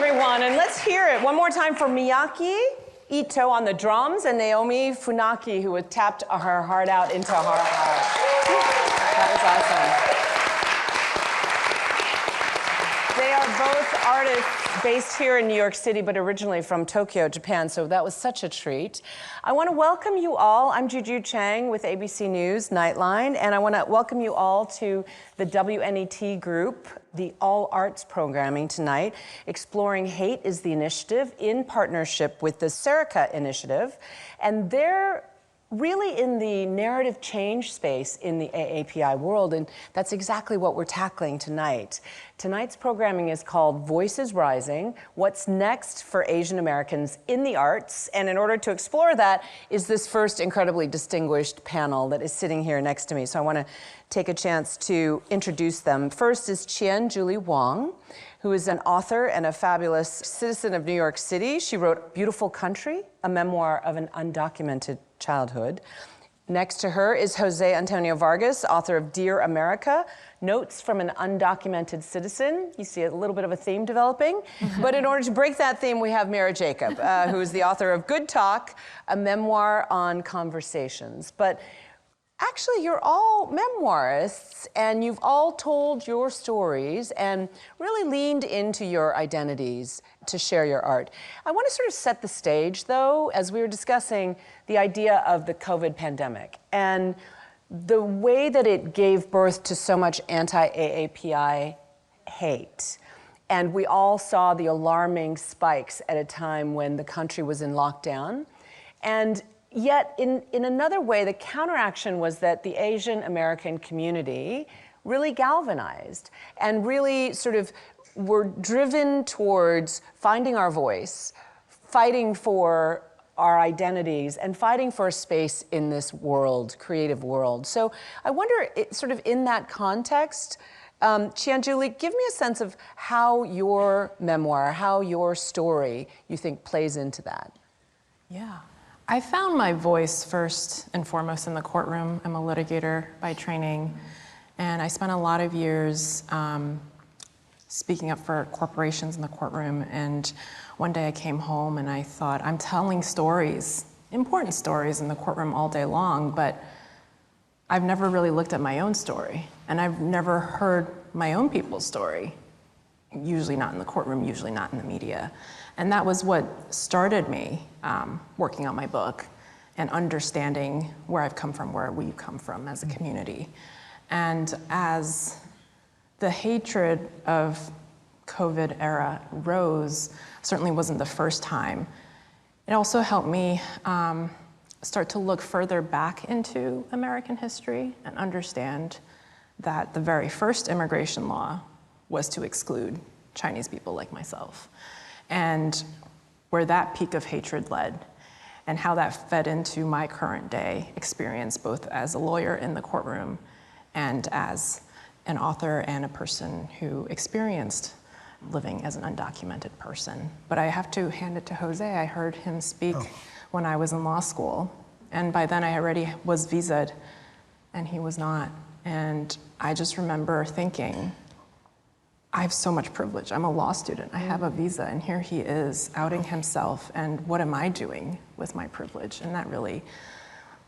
everyone, and let's hear it one more time for Miyaki Ito on the drums and Naomi Funaki, who had tapped her heart out into our heart. That was awesome. They are both artists based here in New York City, but originally from Tokyo, Japan, so that was such a treat. I want to welcome you all. I'm Juju Chang with ABC News Nightline, and I want to welcome you all to the WNET group, the All Arts programming tonight. Exploring Hate is the initiative in partnership with the Serica Initiative, and they're really in the narrative change space in the AAPI world, and that's exactly what we're tackling tonight. Tonight's programming is called Voices Rising, What's Next for Asian Americans in the Arts, and in order to explore that is this first incredibly distinguished panel that is sitting here next to me, so I want to take a chance to introduce them. First is Chien Julie Wong, who is an author and a fabulous citizen of New York City. She wrote Beautiful Country, a memoir of an undocumented childhood. Next to her is Jose Antonio Vargas, author of Dear America, Notes from an Undocumented Citizen. You see a little bit of a theme developing. But in order to break that theme, we have Mara Jacob, who is the author of Good Talk, a memoir on conversations. But actually, you're all memoirists, and you've all told your stories and really leaned into your identities to share your art. I want to sort of set the stage, though, as we were discussing the idea of the COVID pandemic and the way that it gave birth to so much anti-AAPI hate. And we all saw the alarming spikes at a time when the country was in lockdown. And yet, in another way, the counteraction was that the Asian American community really galvanized and really sort of were driven towards finding our voice, fighting for our identities, and fighting for a space in this world, creative world. So I wonder, sort of in that context, Chien Julie, give me a sense of how your memoir, how your story, you think plays into that. Yeah. I found my voice first and foremost in the courtroom. I'm a litigator by training, and I spent a lot of years speaking up for corporations in the courtroom. And one day I came home and I thought, I'm telling stories, important stories in the courtroom all day long, but I've never really looked at my own story, and I've never heard my own people's story, usually not in the courtroom, usually not in the media. And that was what started me working on my book and understanding where I've come from, where we've come from as a community. And as the hatred of COVID era rose, certainly wasn't the first time, it also helped me start to look further back into American history and understand that the very first immigration law was to exclude Chinese people like myself. And where that peak of hatred led, and how that fed into my current day experience, both as a lawyer in the courtroom and as an author and a person who experienced living as an undocumented person. But I have to hand it to Jose. I heard him speak when I was in law school, and by then I already was visaed, and he was not. And I just remember thinking, I have so much privilege. I'm a law student. I have a visa, and here he is outing himself, and what am I doing with my privilege? And that really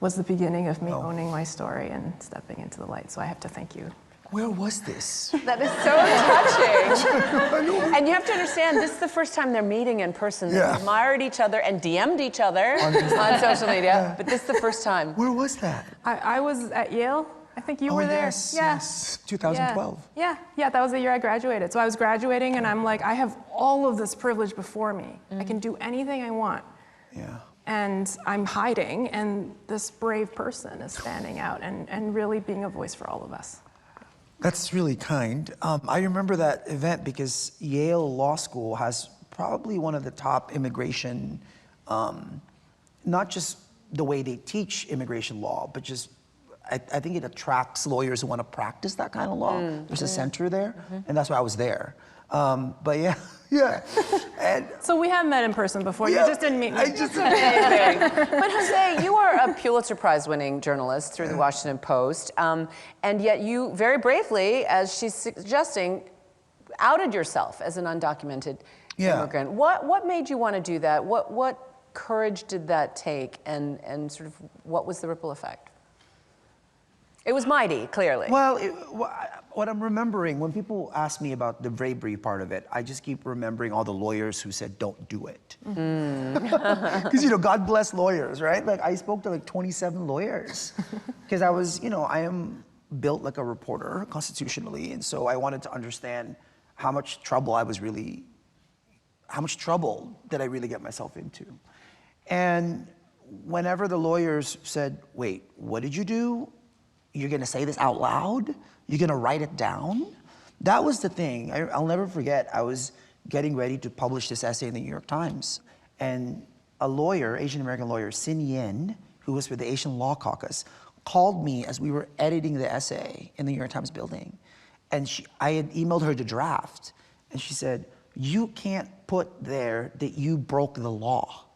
was the beginning of me owning my story and stepping into the light. So I have to thank you. Where was this? That is so touching. And you have to understand, this is the first time they're meeting in person. They admired each other and DM'd each other on social media, but this is the first time. Where was that? I was at Yale. I think you were there. Yes, 2012. Yeah, that was the year I graduated. So I was graduating, and I'm like, I have all of this privilege before me. I can do anything I want. Yeah. And I'm hiding, and this brave person is standing out and really being a voice for all of us. That's really kind. I remember that event because Yale Law School has probably one of the top immigration, not just the way they teach immigration law, but just I think it attracts lawyers who want to practice that kind of law. There's a center there, and that's why I was there. But yeah. And so we have met in person before. You just didn't meet me. But Jose, you are a Pulitzer Prize winning journalist through the Washington Post, and yet you very bravely, as she's suggesting, outed yourself as an undocumented immigrant. What made you want to do that? What courage did that take, and sort of what was the ripple effect? It was mighty, clearly. Well, what I'm remembering, when people ask me about the bravery part of it, I just keep remembering all the lawyers who said, don't do it. Because, God bless lawyers, right? Like, I spoke to like 27 lawyers. Because I am built like a reporter constitutionally. And so I wanted to understand how much trouble did I really get myself into? And whenever the lawyers said, wait, what did you do? You're gonna say this out loud? You're gonna write it down? That was the thing. I'll never forget, I was getting ready to publish this essay in the New York Times. And a lawyer, Asian American lawyer, Sin Yin, who was for the Asian Law Caucus, called me as we were editing the essay in the New York Times building. And I had emailed her the draft. And she said, you can't put there that you broke the law.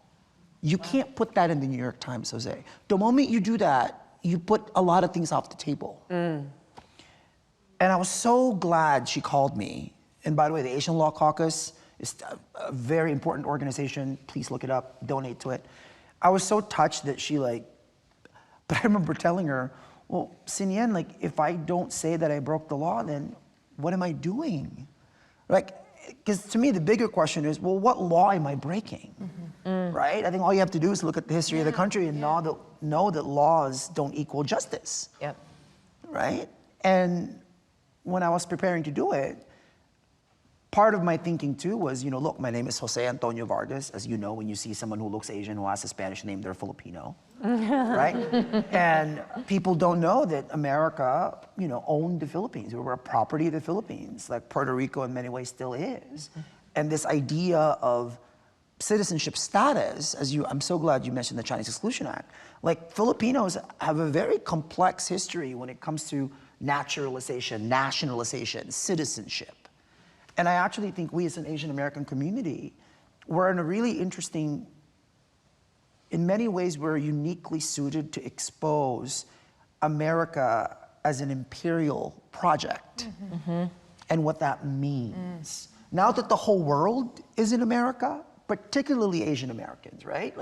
You can't put that in the New York Times, Jose. The moment you do that, you put a lot of things off the table. And I was so glad she called me. And by the way, the Asian Law Caucus is a very important organization. Please look it up, donate to it. I was so touched that but I remember telling her, well, Sin Yen, if I don't say that I broke the law, then what am I doing? Because to me, the bigger question is, well, what law am I breaking? Right? I think all you have to do is look at the history of the country and know that laws don't equal justice. Yep. Right? And when I was preparing to do it, part of my thinking too was, look, my name is Jose Antonio Vargas. As you know, when you see someone who looks Asian who has a Spanish name, they're Filipino. Right? And people don't know that America, owned the Philippines. We were a property of the Philippines, like Puerto Rico in many ways still is. And this idea of citizenship status, I'm so glad you mentioned the Chinese Exclusion Act. Filipinos have a very complex history when it comes to naturalization, nationalization, citizenship. And I actually think we as an Asian American community, we're in a really interesting, in many ways, we're uniquely suited to expose America as an imperial project and what that means. Now that the whole world is in America, particularly Asian Americans, right?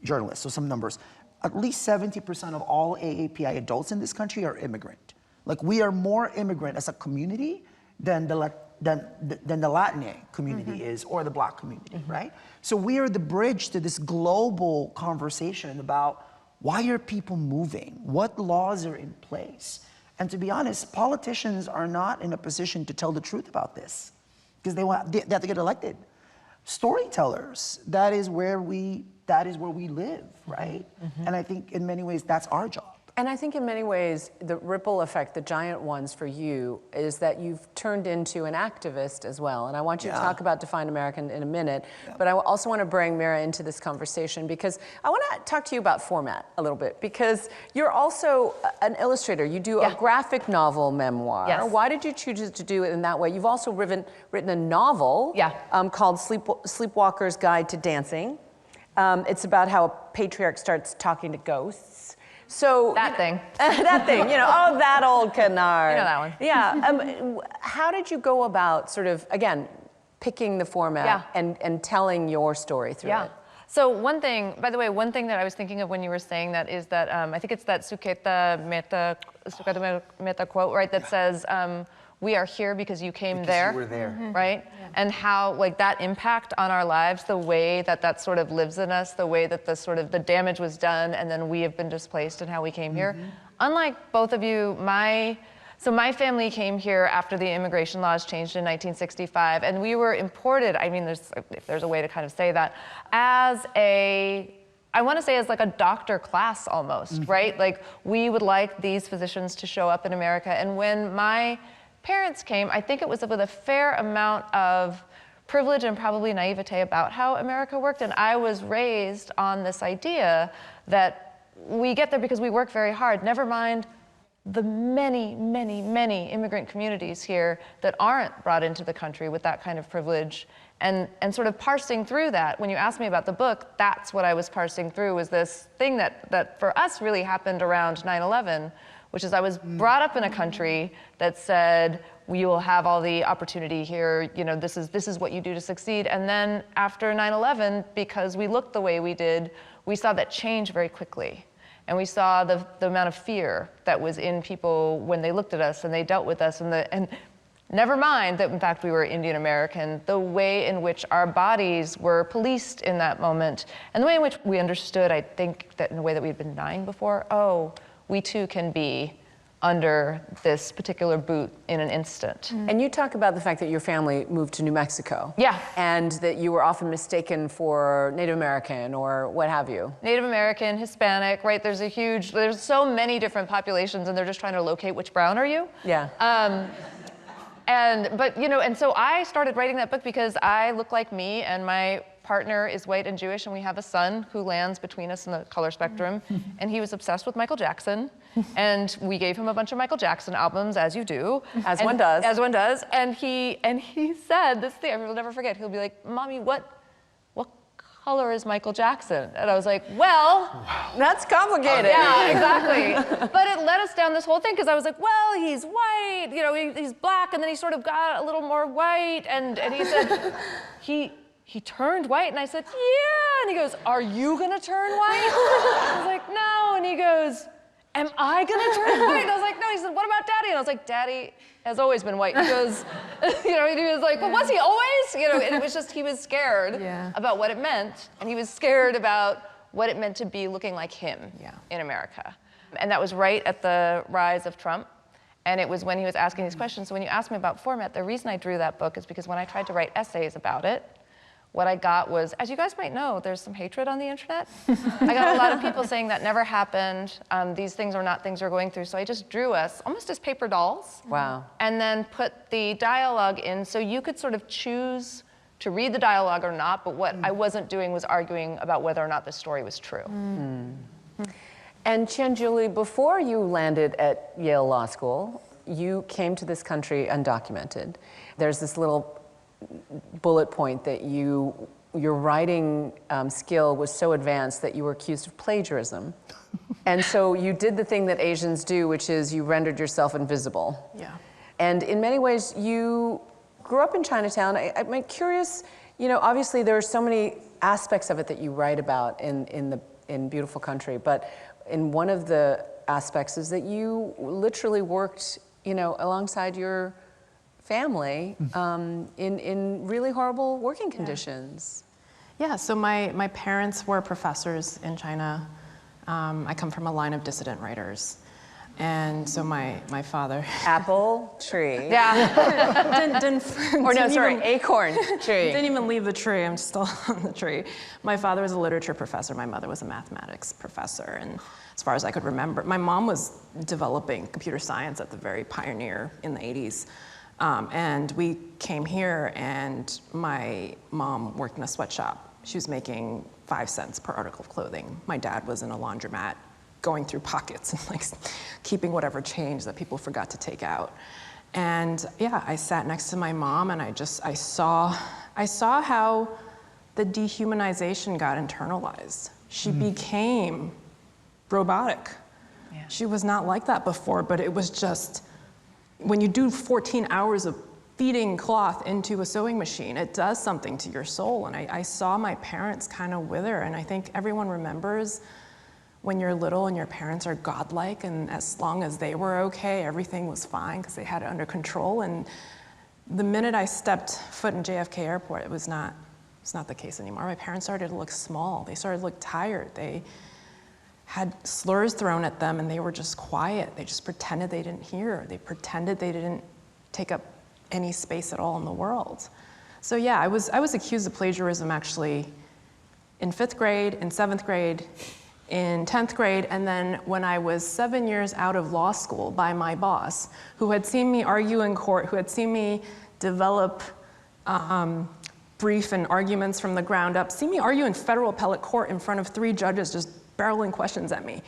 Journalists, so some numbers. At least 70% of all AAPI adults in this country are immigrant. We are more immigrant as a community than the Latin community is, or the Black community, right? So we are the bridge to this global conversation about why are people moving? What laws are in place? And to be honest, politicians are not in a position to tell the truth about this because they have to get elected. Storytellers, that is where we live, right? And I think in many ways that's our job. And I think in many ways, the ripple effect, the giant ones for you, is that you've turned into an activist as well. And I want you to talk about Define America in a minute, but I also want to bring Mira into this conversation because I want to talk to you about format a little bit, because you're also an illustrator. You do a graphic novel memoir. Yes. Why did you choose to do it in that way? You've also written a novel called Sleepwalker's Guide to Dancing. It's about how a patriarch starts talking to ghosts. So that thing, that old canard. You know that one. Yeah. How did you go about sort of, again, picking the format and telling your story through it? So one thing, by the way, one thing that I was thinking of when you were saying that is that I think it's that Suketa Mehta quote, right? That says, we are here because you came there. You were there. Right? And how that impact on our lives, the way that sort of lives in us, the way that the damage was done and then we have been displaced and how we came here. Unlike both of you, my family came here after the immigration laws changed in 1965 and we were imported, if there's a way to kind of say that, as a doctor class almost, right? We would like these physicians to show up in America. And when my parents came, I think it was with a fair amount of privilege and probably naivete about how America worked. And I was raised on this idea that we get there because we work very hard. Never mind the many, many, many immigrant communities here that aren't brought into the country with that kind of privilege. And sort of parsing through that, when you asked me about the book, that's what I was parsing through, was this thing that for us really happened around 9/11, which is I was brought up in a country that said, you will have all the opportunity here, you know, this is what you do to succeed. And then after 9/11, because we looked the way we did, we saw that change very quickly. And we saw the amount of fear that was in people when they looked at us and they dealt with us, and never mind that in fact we were Indian American, the way in which our bodies were policed in that moment, and the way in which we understood, I think, that in a way that we'd been dying before, oh, we too can be under this particular boot in an instant. And you talk about the fact that your family moved to New Mexico. Yeah. And that you were often mistaken for Native American or what have you. Native American, Hispanic, right? There's so many different populations, and they're just trying to locate which brown are you. Yeah. And so I started writing that book because I look like me, and my partner is white and Jewish, and we have a son who lands between us in the color spectrum, and he was obsessed with Michael Jackson, and we gave him a bunch of Michael Jackson albums, as you do. As one does. As one does, and he said this thing, I will never forget, he'll be like, Mommy, what color is Michael Jackson? And I was like, well. That's complicated. Yeah, exactly. But it led us down this whole thing, because I was like, well, he's white, you know, he's black, and then he sort of got a little more white, and he said, he turned white, and I said, yeah, and he goes, are you gonna turn white? I was like, no, and he goes, am I gonna turn white? And I was like, no, he said, what about Daddy? And I was like, Daddy has always been white. He goes, you know, he was like, well, was he always? You know, and it was just, he was scared about what it meant, and he was scared about what it meant to be looking like him in America. And that was right at the rise of Trump. And it was when he was asking these questions. So when you asked me about format, the reason I drew that book is because when I tried to write essays about it, what I got was, as you guys might know, there's some hatred on the internet. I got a lot of people saying that never happened. These things are not things we're going through. So I just drew us almost as paper dolls. Wow. And then put the dialogue in so you could sort of choose to read the dialogue or not, but what I wasn't doing was arguing about whether or not the story was true. And Tianjuli, before you landed at Yale Law School, you came to this country undocumented. There's this little bullet point that your writing skill was so advanced that you were accused of plagiarism. And so you did the thing that Asians do, which is you rendered yourself invisible. Yeah. And in many ways, you grew up in Chinatown. I'm curious, you know, obviously there are so many aspects of it that you write about in Beautiful Country, but in one of the aspects is that you literally worked, you know, alongside your family in really horrible working conditions. Yeah, so my parents were professors in China. I come from a line of dissident writers. And so my father... Apple tree. Yeah. Acorn tree. Didn't even leave the tree, I'm still on the tree. My father was a literature professor, my mother was a mathematics professor, and as far as I could remember, my mom was developing computer science at the very pioneer in the 80s. And we came here, and my mom worked in a sweatshop. She was making 5 cents per article of clothing. My dad was in a laundromat, going through pockets and like keeping whatever change that people forgot to take out. And yeah, I sat next to my mom, and I saw how the dehumanization got internalized. She became robotic. Yeah. She was not like that before, but it was just, when you do 14 hours of feeding cloth into a sewing machine, it does something to your soul. And I saw my parents kind of wither, and I think everyone remembers when you're little and your parents are godlike, and as long as they were okay, everything was fine because they had it under control. And the minute I stepped foot in JFK Airport, it's not the case anymore. My parents started to look small. They started to look tired. They had slurs thrown at them, and they were just quiet. They just pretended they didn't hear. They pretended they didn't take up any space at all in the world. So yeah, I was accused of plagiarism actually in 5th grade, in 7th grade, in 10th grade, and then when I was 7 years out of law school by my boss, who had seen me argue in court, who had seen me develop brief and arguments from the ground up, see me argue in federal appellate court in front of 3 judges just barreling questions at me.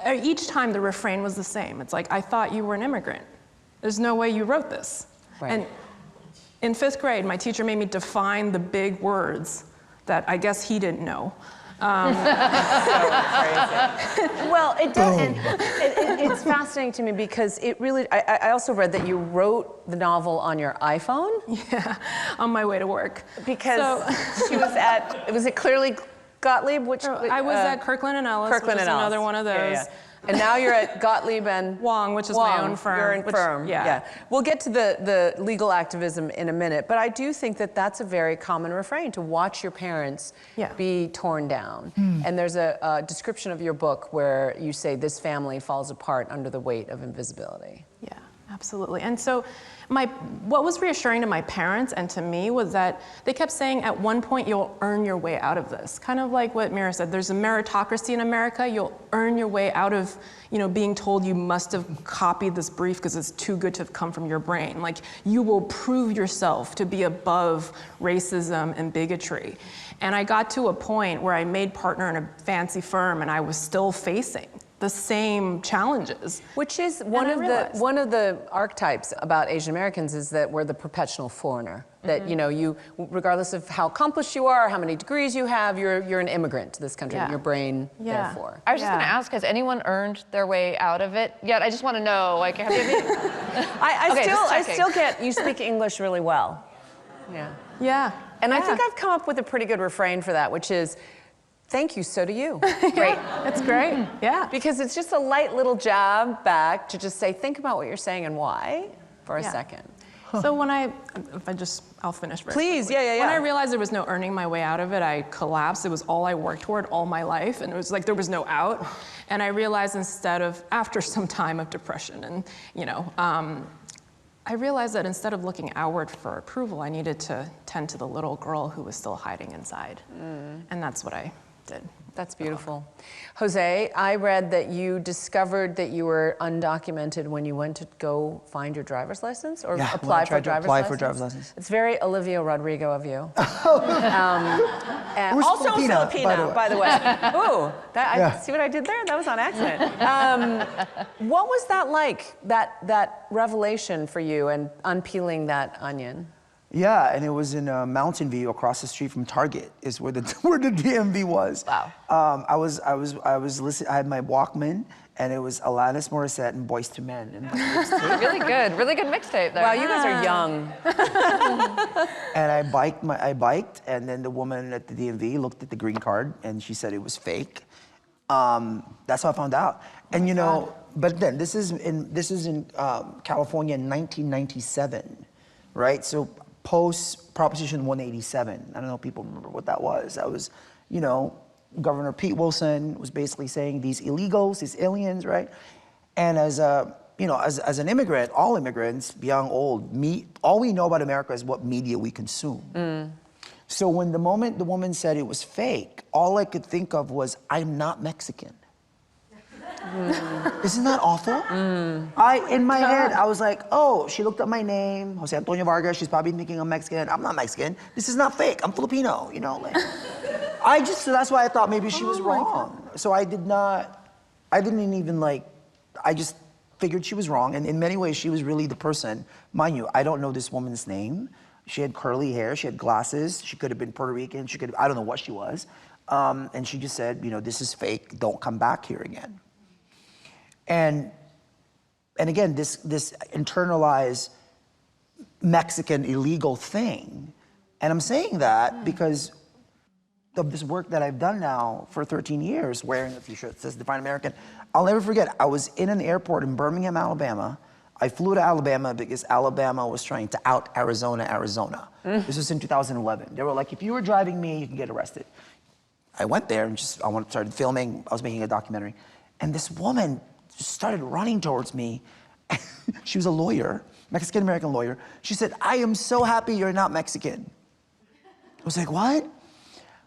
Each time the refrain was the same. It's like, I thought you were an immigrant. There's no way you wrote this. Right. And in 5th grade, my teacher made me define the big words that I guess he didn't know. Well, it does. And it's fascinating to me because it really. I also read that you wrote the novel on your iPhone. Yeah, on my way to work. Because she was at. Was it Clearly Gottlieb? Which I was at Kirkland and Ellis, Kirkland which is and Ellis. another one of those. Yeah. And now you're at Gottlieb and Wong, which is my own firm. You're in firm. Yeah. We'll get to the legal activism in a minute, but I do think that that's a very common refrain, to watch your parents be torn down. And there's a description of your book where you say this family falls apart under the weight of invisibility. Yeah, absolutely. And so what was reassuring to my parents and to me was that they kept saying at one point you'll earn your way out of this. Kind of like what Mira said, there's a meritocracy in America. You'll earn your way out of, being told you must have copied this brief because it's too good to have come from your brain. Like, you will prove yourself to be above racism and bigotry. And I got to a point where I made partner in a fancy firm and I was still facing the same challenges. Which is one of the archetypes about Asian Americans, is that we're the perpetual foreigner. That you, regardless of how accomplished you are, how many degrees you have, you're an immigrant to this country. And your brain, therefore. I was just going to ask, has anyone earned their way out of it yet? I just want to know, like, have you? I still get. You speak English really well. Yeah. Yeah. And I think I've come up with a pretty good refrain for that, which is, thank you, so do you. Great. That's great. Yeah. Because it's just a light little jab back to just say, think about what you're saying and why for a second. So when I'll finish very Please, quickly. yeah. When I realized there was no earning my way out of it, I collapsed. It was all I worked toward all my life, and it was like there was no out. And I realized after some time of depression and, I realized that instead of looking outward for approval, I needed to tend to the little girl who was still hiding inside. And that's what I did. That's beautiful. Jose, I read that you discovered that you were undocumented when you went to go find your driver's license or apply for a driver's license. It's very Olivia Rodrigo of you. And also Filipina, by the way. Ooh, see what I did there? That was on accident. What was that like, that revelation for you and unpeeling that onion? Yeah, and it was in Mountain View, across the street from Target, is where the DMV was. Wow. I was listening. I had my Walkman, and it was Alanis Morissette and Boyz II Men. And really good mixtape there. Wow, you guys are young. And I biked, and then the woman at the DMV looked at the green card, and she said it was fake. That's how I found out. And but then this is in California in 1997, right? So post Proposition 187. I don't know if people remember what that was. That was, Governor Pete Wilson was basically saying these illegals, these aliens, right? And as an immigrant, all immigrants, young, old, all we know about America is what media we consume. So when the moment the woman said it was fake, all I could think of was, I'm not Mexican. Isn't that awful? In my head, I was like, oh, she looked up my name, Jose Antonio Vargas, she's probably thinking I'm Mexican. I'm not Mexican. This is not fake. I'm Filipino, so that's why I thought maybe she was wrong. So I just figured she was wrong. And in many ways, she was really the person. Mind you, I don't know this woman's name. She had curly hair, she had glasses, she could have been Puerto Rican, I don't know what she was. And she just said, this is fake, don't come back here again. And again, this internalized Mexican illegal thing. And I'm saying that because of this work that I've done now for 13 years, wearing a t-shirt that says Define American. I'll never forget, I was in an airport in Birmingham, Alabama. I flew to Alabama because Alabama was trying to out Arizona. This was in 2011. They were like, if you were driving me, you can get arrested. I went there and started filming. I was making a documentary. And this woman just started running towards me. She was a lawyer, Mexican-American lawyer. She said, I am so happy you're not Mexican. I was like, what?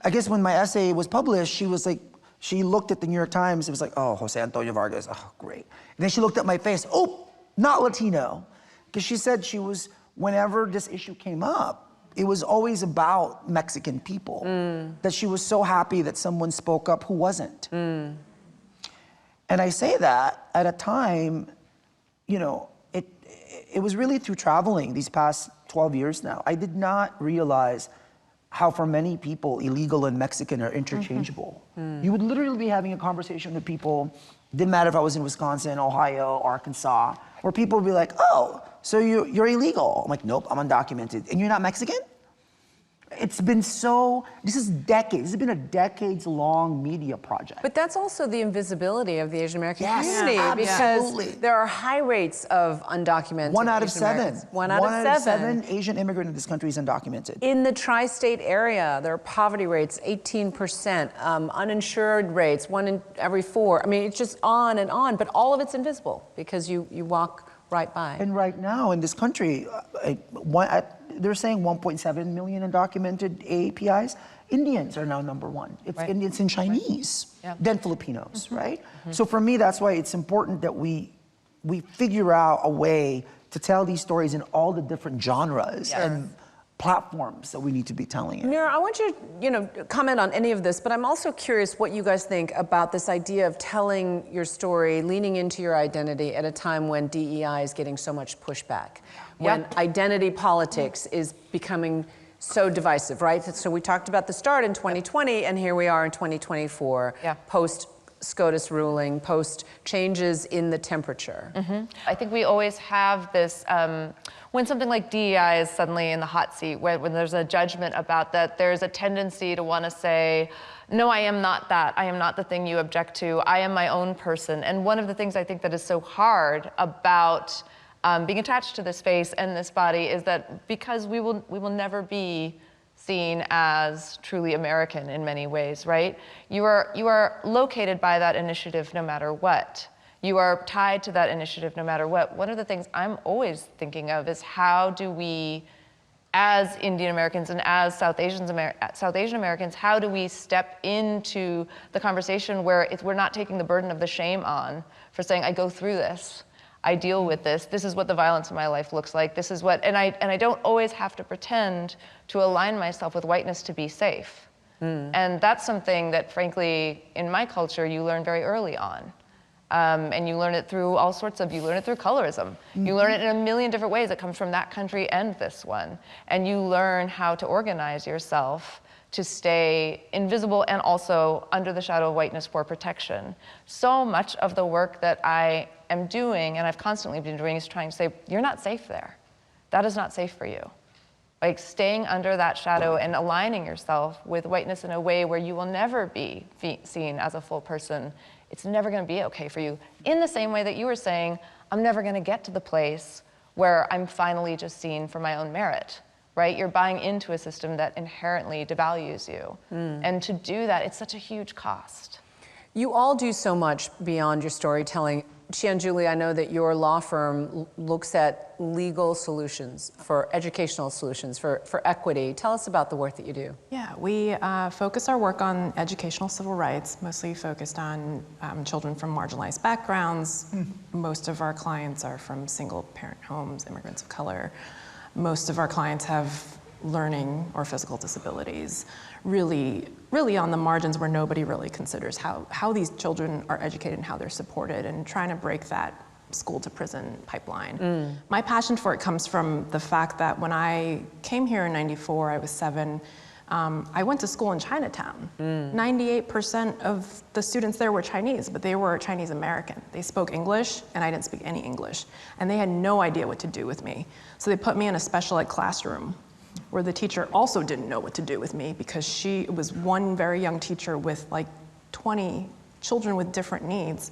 I guess when my essay was published, she looked at the New York Times. It was like, oh, Jose Antonio Vargas, oh, great. And then she looked at my face, oh, not Latino. Because she said whenever this issue came up, it was always about Mexican people. That she was so happy that someone spoke up who wasn't. And I say that at a time, it was really through traveling these past 12 years now. I did not realize how for many people, illegal and Mexican are interchangeable. You would literally be having a conversation with people, didn't matter if I was in Wisconsin, Ohio, Arkansas, where people would be like, oh, so you're illegal. I'm like, nope, I'm undocumented. And you're not Mexican? It's been this is decades. This has been a decades-long media project. But that's also the invisibility of the Asian American Yes, community absolutely. because there are high rates of undocumented 1 out of Asian 7. Americans. One out of seven. Asian immigrant in this country is undocumented. In the tri-state area, there are poverty rates 18%, uninsured rates 1 in every 4. I mean, it's just on and on, but all of it's invisible because you walk right by. And right now in this country, they're saying 1.7 million undocumented AAPIs. Indians are now number 1. It's Right. Indians and Chinese, Yeah. then Filipinos, right? So for me, that's why it's important that we figure out a way to tell these stories in all the different genres and platforms that we need to be telling it. Mira, I want you to, comment on any of this, but I'm also curious what you guys think about this idea of telling your story, leaning into your identity at a time when DEI is getting so much pushback, when identity politics is becoming so divisive, right? So we talked about the start in 2020, and here we are in 2024, post SCOTUS ruling, post changes in the temperature. I think we always have this, when something like DEI is suddenly in the hot seat, when there's a judgment about that, there's a tendency to want to say, no, I am not that. I am not the thing you object to. I am my own person. And one of the things I think that is so hard about being attached to this space and this body is that because we will never be seen as truly American in many ways, right? You are located by that initiative no matter what. You are tied to that initiative no matter what. One of the things I'm always thinking of is how do we, as Indian Americans and as South Asian Americans, how do we step into the conversation where we're not taking the burden of the shame on for saying, I go through this. I deal with this. This is what the violence in my life looks like. This is what, and I don't always have to pretend to align myself with whiteness to be safe. And that's something that, frankly, in my culture, you learn very early on. And you learn it through all sorts of, you learn it through colorism. You learn it in a million different ways that comes from that country and this one. And you learn how to organize yourself to stay invisible and also under the shadow of whiteness for protection. So much of the work that I am doing, and I've constantly been doing, is trying to say, you're not safe there. That is not safe for you. Like staying under that shadow and aligning yourself with whiteness in a way where you will never be seen as a full person. It's never gonna be okay for you. In the same way that you were saying, I'm never gonna get to the place where I'm finally just seen for my own merit, right? You're buying into a system that inherently devalues you. And to do that, it's such a huge cost. You all do so much beyond your storytelling. Qian Julie, I know that your law firm looks at legal solutions, for educational solutions, for equity. Tell us about the work that you do. Yeah, we focus our work on educational civil rights, mostly focused on children from marginalized backgrounds. Most of our clients are from single parent homes, immigrants of color. Most of our clients have learning or physical disabilities, really on the margins where nobody really considers how these children are educated and how they're supported, and trying to break that school to prison pipeline. My passion for it comes from the fact that when I came here in '94, I was 7, I went to school in Chinatown. 98% of the students there were Chinese, but they were Chinese American. They spoke English, and I didn't speak any English. And they had no idea what to do with me. So they put me in a special ed classroom where the teacher also didn't know what to do with me because it was one very young teacher with like 20 children with different needs.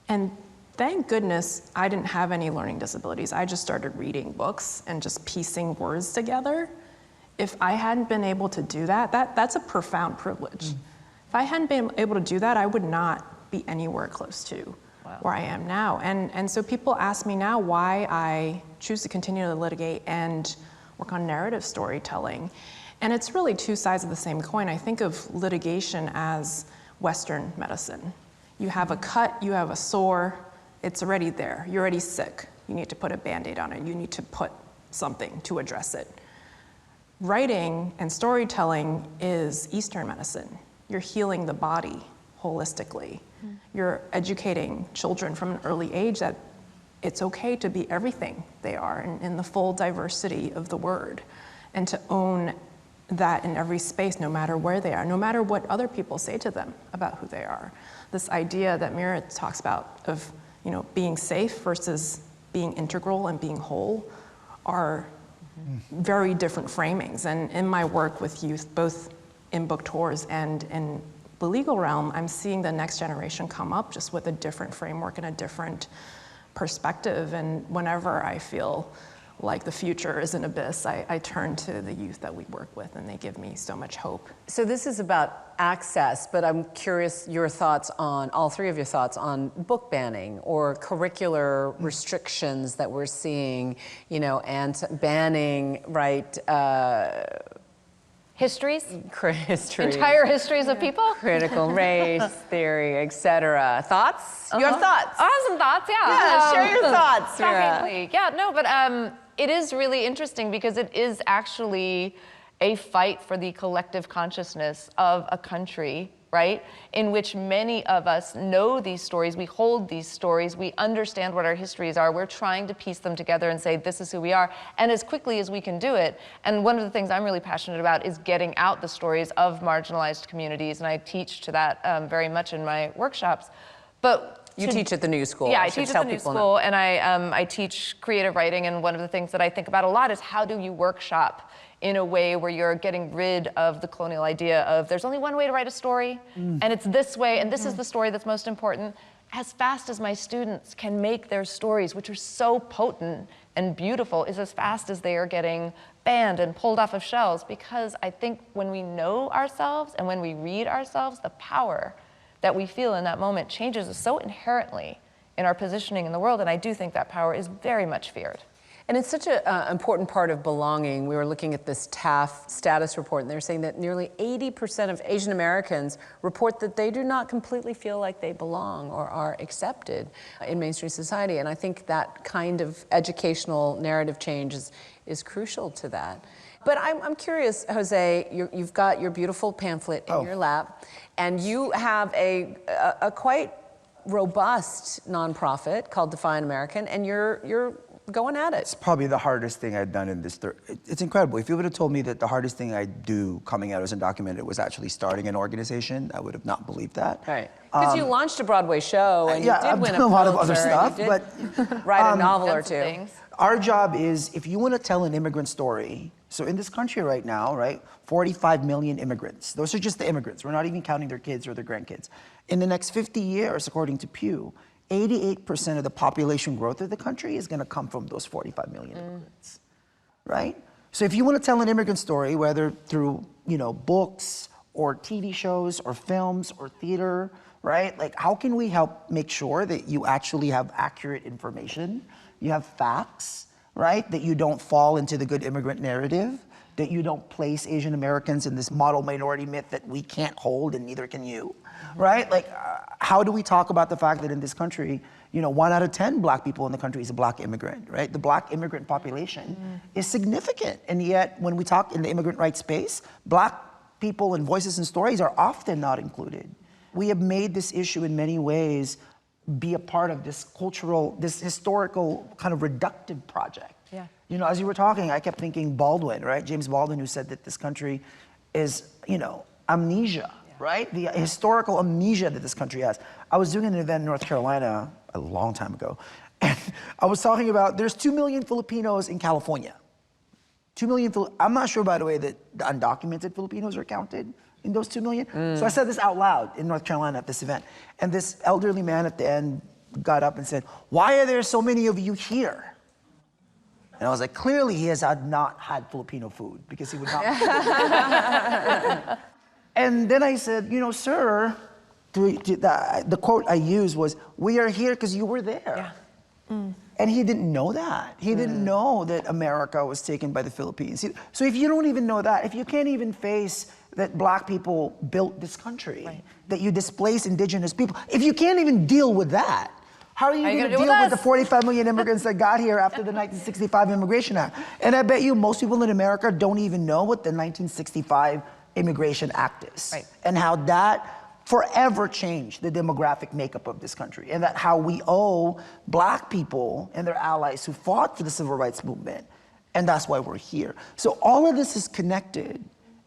And thank goodness I didn't have any learning disabilities. I just started reading books and just piecing words together. If I hadn't been able to do that, that's a profound privilege. If I hadn't been able to do that, I would not be anywhere close to where I am now. And so people ask me now why I choose to continue to litigate and work on narrative storytelling. And it's really two sides of the same coin. I think of litigation as Western medicine. You have a cut, you have a sore, it's already there. You're already sick. You need to put a Band-Aid on it. You need to put something to address it. Writing and storytelling is Eastern medicine. You're healing the body holistically. You're educating children from an early age that it's okay to be everything they are in the full diversity of the word, and to own that in every space, no matter where they are, no matter what other people say to them about who they are. This idea that Mira talks about of, being safe versus being integral and being whole are very different framings. And in my work with youth, both in book tours and in the legal realm, I'm seeing the next generation come up just with a different framework and a different perspective. And whenever I feel like the future is an abyss, I turn to the youth that we work with, and they give me so much hope. So this is about access, but I'm curious your thoughts on, all three of your thoughts on book banning or curricular restrictions that we're seeing, and banning, right? Histories? History. Entire histories of people? Critical race theory, etc. Thoughts? You have thoughts? I have some thoughts, yeah. Yeah, share your thoughts, Mira. Shockingly. Yeah, no, but it is really interesting because it is actually a fight for the collective consciousness of a country, right? In which many of us know these stories, we hold these stories, we understand what our histories are, we're trying to piece them together and say, this is who we are, and as quickly as we can do it. And one of the things I'm really passionate about is getting out the stories of marginalized communities, and I teach to that very much in my workshops. But you teach at the New School. Yeah, I teach at the New School, and I teach creative writing, and one of the things that I think about a lot is how do you workshop in a way where you're getting rid of the colonial idea of there's only one way to write a story, and it's this way, and this is the story that's most important. As fast as my students can make their stories, which are so potent and beautiful, is as fast as they are getting banned and pulled off of shelves, because I think when we know ourselves and when we read ourselves, the power that we feel in that moment changes us so inherently in our positioning in the world, and I do think that power is very much feared. And it's such an important part of belonging. We were looking at this TAF status report, and they're saying that nearly 80% of Asian Americans report that they do not completely feel like they belong or are accepted in mainstream society. And I think that kind of educational narrative change is crucial to that. But I'm curious, Jose, you've got your beautiful pamphlet in your lap, and you have a quite robust nonprofit called Defiant American, and you're going at it. It's probably the hardest thing I've done in this. It's incredible. If you would have told me that the hardest thing I do coming out as undocumented was actually starting an organization, I would have not believed that. Right. Because you launched a Broadway show, and you did I've win done a lot of other Pulitzer, stuff, and you but did write a novel or two. Things. our job is, if you want to tell an immigrant story, so in this country right now, right, 45 million immigrants. Those are just the immigrants. We're not even counting their kids or their grandkids. In the next 50 years, according to Pew, 88% of the population growth of the country is going to come from those 45 million immigrants, right? So if you want to tell an immigrant story, whether through, books or TV shows or films or theater, right? Like, how can we help make sure that you actually have accurate information, you have facts, right? That you don't fall into the good immigrant narrative, that you don't place Asian Americans in this model minority myth that we can't hold and neither can you, right? Like, how do we talk about the fact that in this country, 1 out of 10 black people in the country is a black immigrant, right? The black immigrant population is significant. And yet, when we talk in the immigrant rights space, black people and voices and stories are often not included. We have made this issue in many ways be a part of this cultural, this historical kind of reductive project. Yeah. As you were talking, I kept thinking Baldwin, right? James Baldwin, who said that this country is, amnesia, right? The historical amnesia that this country has. I was doing an event in North Carolina a long time ago, and I was talking about there's 2 million Filipinos in California. 2 million, I'm not sure, by the way, that the undocumented Filipinos are counted in those 2 million. So I said this out loud in North Carolina at this event. And this elderly man at the end got up and said, "Why are there so many of you here?" And I was like, clearly he has not had Filipino food because he would not. And then I said, sir, the quote I used was, "We are here because you were there." Yeah. And he didn't know that. He didn't know that America was taken by the Philippines. So if you don't even know that, if you can't even face that black people built this country, that you displace indigenous people, if you can't even deal with that, how are you going to deal with the 45 million immigrants that got here after the 1965 Immigration Act? And I bet you most people in America don't even know what the 1965 Immigration Act is. Right. And how that forever changed the demographic makeup of this country. And that how we owe black people and their allies who fought for the civil rights movement. And that's why we're here. So all of this is connected.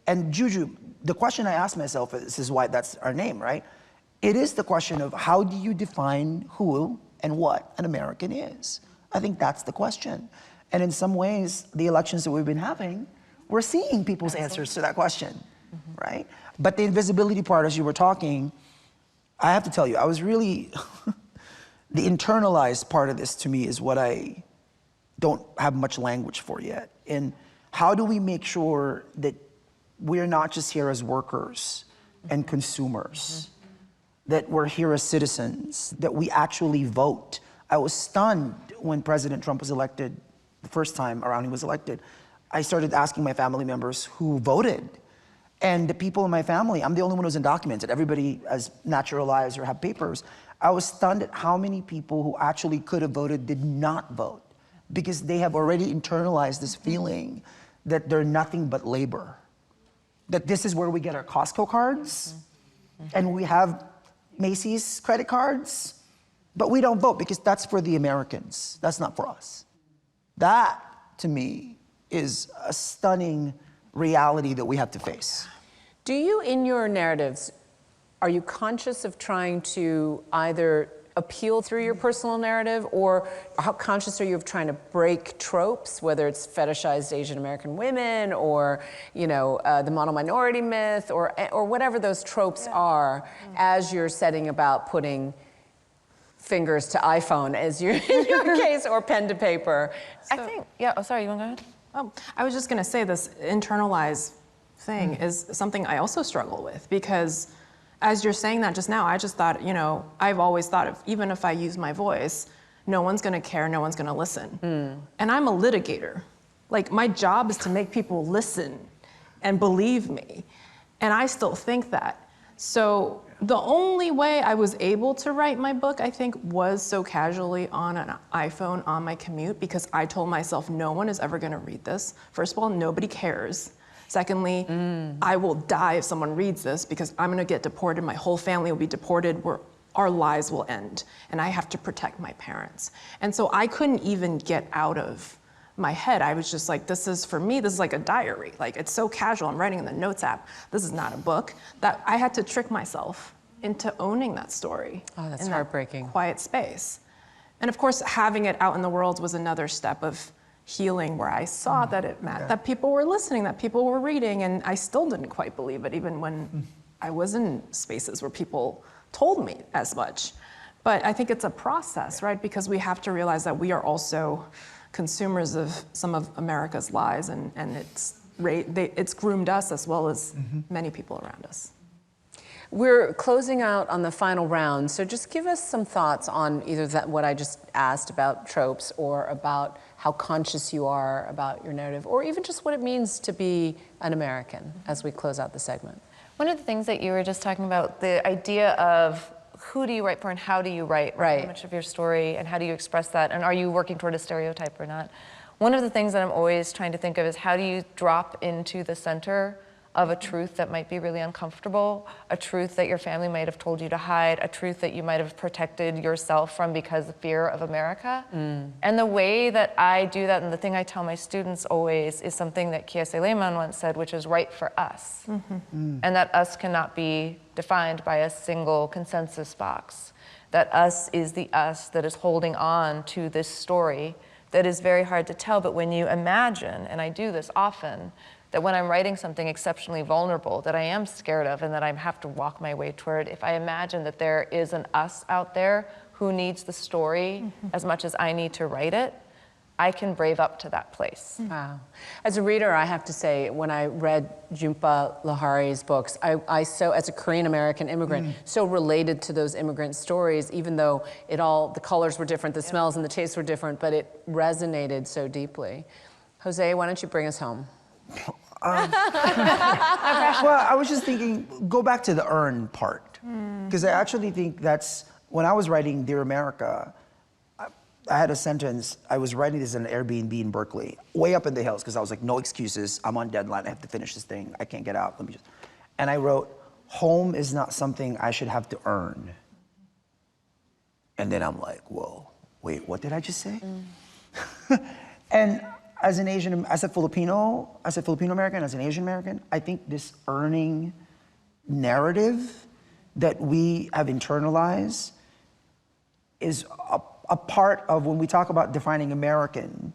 And Juju, the question I ask myself, this is why that's our name, right? It is the question of how do you define who and what an American is? I think that's the question. And in some ways, the elections that we've been having, we're seeing people's answers to that question, right? But the invisibility part, as you were talking, I have to tell you, I was really, the internalized part of this to me is what I don't have much language for yet. And how do we make sure that we're not just here as workers and consumers, that we're here as citizens, that we actually vote? I was stunned when President Trump was elected, the first time around he was elected. I started asking my family members who voted. And the people in my family, I'm the only one who's undocumented. Everybody has natural lives or have papers. I was stunned at how many people who actually could have voted did not vote because they have already internalized this feeling that they're nothing but labor. That this is where we get our Costco cards and we have Macy's credit cards, but we don't vote because that's for the Americans. That's not for us. That, to me, is a stunning reality that we have to face. Do you, in your narratives, are you conscious of trying to either appeal through your personal narrative, or how conscious are you of trying to break tropes, whether it's fetishized Asian American women, or the mono minority myth, or whatever those tropes are, as you're setting about putting fingers to iPhone, as in your case, or pen to paper? I think, yeah, oh, sorry, you want to go ahead? Oh, I was just going to say this internalized thing is something I also struggle with, because as you're saying that just now, I just thought, I've always thought of, even if I use my voice, no one's going to care, no one's going to listen. And I'm a litigator. Like, my job is to make people listen and believe me. And I still think that. So the only way I was able to write my book, I think, was so casually on an iPhone on my commute, because I told myself no one is ever going to read this. First of all, nobody cares. Secondly, I will die if someone reads this, because I'm going to get deported. My whole family will be deported. Our lives will end. And I have to protect my parents. And so I couldn't even get out of my head. I was just like, this is, for me, this is like a diary. Like, it's so casual. I'm writing in the notes app. This is not a book. That I had to trick myself into owning that story. Oh, that's in heartbreaking. That quiet space. And of course, having it out in the world was another step of healing, where I saw that it meant that people were listening, that people were reading, and I still didn't quite believe it, even when I was in spaces where people told me as much. But I think it's a process, right? Because we have to realize that we are also consumers of some of America's lies, and it's groomed us as well as many people around us. We're closing out on the final round, so just give us some thoughts on either what I just asked about tropes, or about how conscious you are about your narrative, or even just what it means to be an American as we close out the segment. One of the things that you were just talking about, the idea of who do you write for and how do you write Right. how much of your story, and how do you express that, and are you working toward a stereotype or not? One of the things that I'm always trying to think of is, how do you drop into the center of a truth that might be really uncomfortable, a truth that your family might have told you to hide, a truth that you might have protected yourself from because of fear of America. And the way that I do that, and the thing I tell my students always, is something that Kiese Lehman once said, which is write for us. And that us cannot be defined by a single consensus box. That us is the us that is holding on to this story that is very hard to tell, but when you imagine, and I do this often, that when I'm writing something exceptionally vulnerable that I am scared of and that I have to walk my way toward, if I imagine that there is an us out there who needs the story as much as I need to write it, I can brave up to that place. Wow. As a reader, I have to say, when I read Jhumpa Lahari's books, I so, as a Korean American immigrant, so related to those immigrant stories, even though the colors were different, the smells and the tastes were different, but it resonated so deeply. Jose, why don't you bring us home? Well, I was just thinking, go back to the earn part. Because I actually think that's, when I was writing Dear America, I had a sentence, I was writing this in an Airbnb in Berkeley, way up in the hills, because I was like, no excuses, I'm on deadline, I have to finish this thing, I can't get out, and I wrote, home is not something I should have to earn. And then I'm like, whoa, wait, what did I just say? And as an Asian, as a Filipino American, as an Asian American, I think this earning narrative that we have internalized is a part of when we talk about defining American,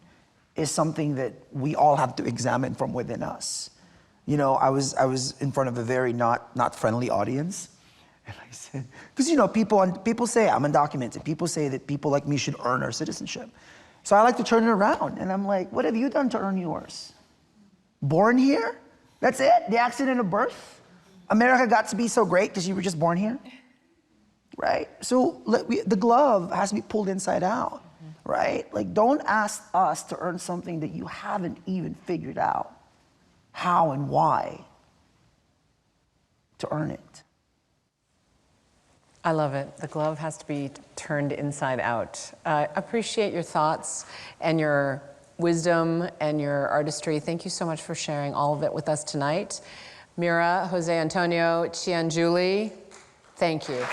is something that we all have to examine from within us. You know, I was in front of a very not friendly audience, and I said, because you know, people say I'm undocumented. People say that people like me should earn our citizenship. So I like to turn it around, and I'm like, what have you done to earn yours? Born here? That's it? The accident of birth? America got to be so great because you were just born here? Right? So the glove has to be pulled inside out, right? Like, don't ask us to earn something that you haven't even figured out how and why to earn it. I love it. The glove has to be turned inside out. I appreciate your thoughts and your wisdom and your artistry. Thank you so much for sharing all of it with us tonight. Mira, Jose Antonio, Qian Julie, thank you.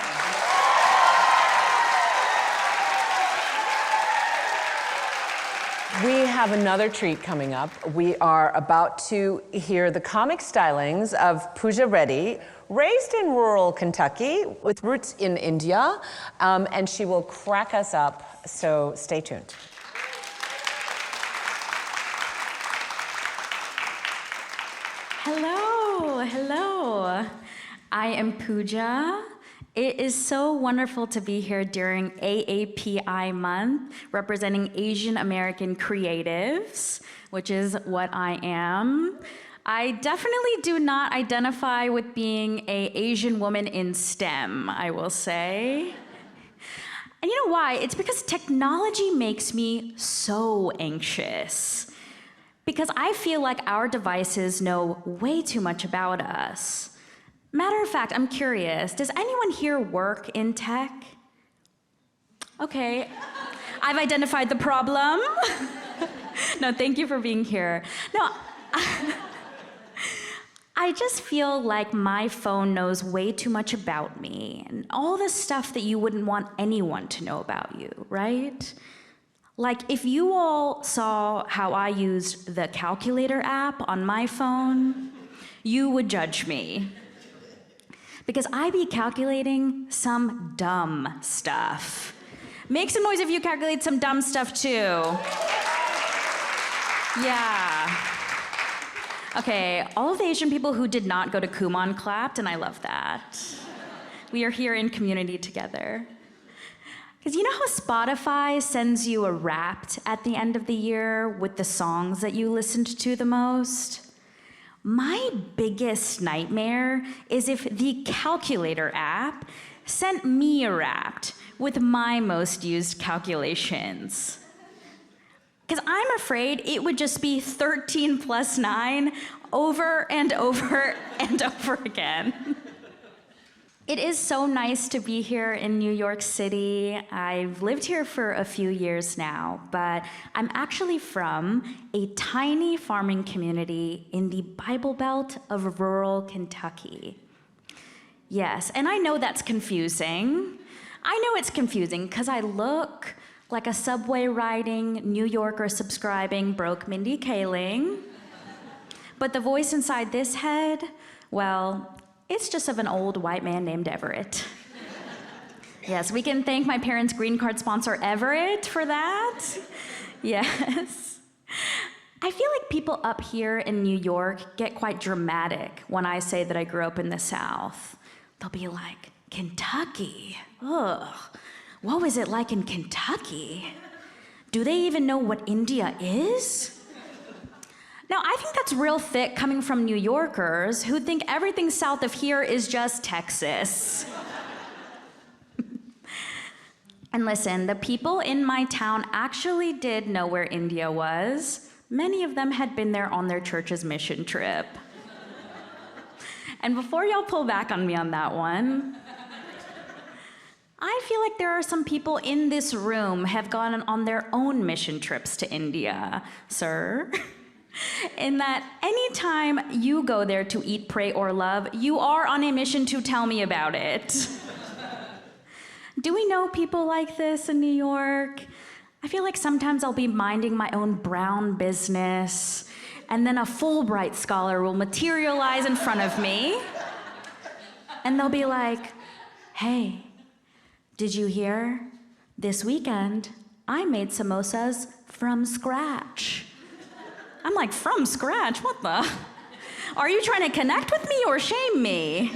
We have another treat coming up. We are about to hear the comic stylings of Pooja Reddy, raised in rural Kentucky with roots in India, and she will crack us up, so stay tuned. Hello. I am Pooja. It is so wonderful to be here during AAPI month, representing Asian American creatives, which is what I am. I definitely do not identify with being an Asian woman in STEM, I will say. And you know why? It's because technology makes me so anxious. Because I feel like our devices know way too much about us. Matter of fact, I'm curious, does anyone here work in tech? Okay, I've identified the problem. No, thank you for being here. No, I just feel like my phone knows way too much about me and all the stuff that you wouldn't want anyone to know about you, right? Like, if you all saw how I used the calculator app on my phone, you would judge me. Because I be calculating some dumb stuff. Make some noise if you calculate some dumb stuff too. Yeah. Okay, all of the Asian people who did not go to Kumon clapped, and I love that. We are here in community together. Because you know how Spotify sends you a Wrapped at the end of the year with the songs that you listened to the most? My biggest nightmare is if the calculator app sent me a Wrapped with my most used calculations. Because I'm afraid it would just be 13 plus 9 over and over and over again. It is so nice to be here in New York City. I've lived here for a few years now, but I'm actually from a tiny farming community in the Bible Belt of rural Kentucky. Yes, and I know that's confusing. I know it's confusing because I look like a subway riding, New Yorker subscribing broke Mindy Kaling. But the voice inside this head, well, it's just of an old white man named Everett. Yes, we can thank my parents' green card sponsor, Everett, for that. Yes. I feel like people up here in New York get quite dramatic when I say that I grew up in the South. They'll be like, Kentucky? Ugh, what was it like in Kentucky? Do they even know what India is? Now, I think that's real thick coming from New Yorkers who think everything south of here is just Texas. And listen, the people in my town actually did know where India was. Many of them had been there on their church's mission trip. And before y'all pull back on me on that one, I feel like there are some people in this room have gone on their own mission trips to India, sir. In that anytime you go there to eat, pray, or love, you are on a mission to tell me about it. Do we know people like this in New York? I feel like sometimes I'll be minding my own brown business, and then a Fulbright scholar will materialize in front of me, and they'll be like, hey, did you hear? This weekend, I made samosas from scratch. I'm like, from scratch? What the? Are you trying to connect with me or shame me?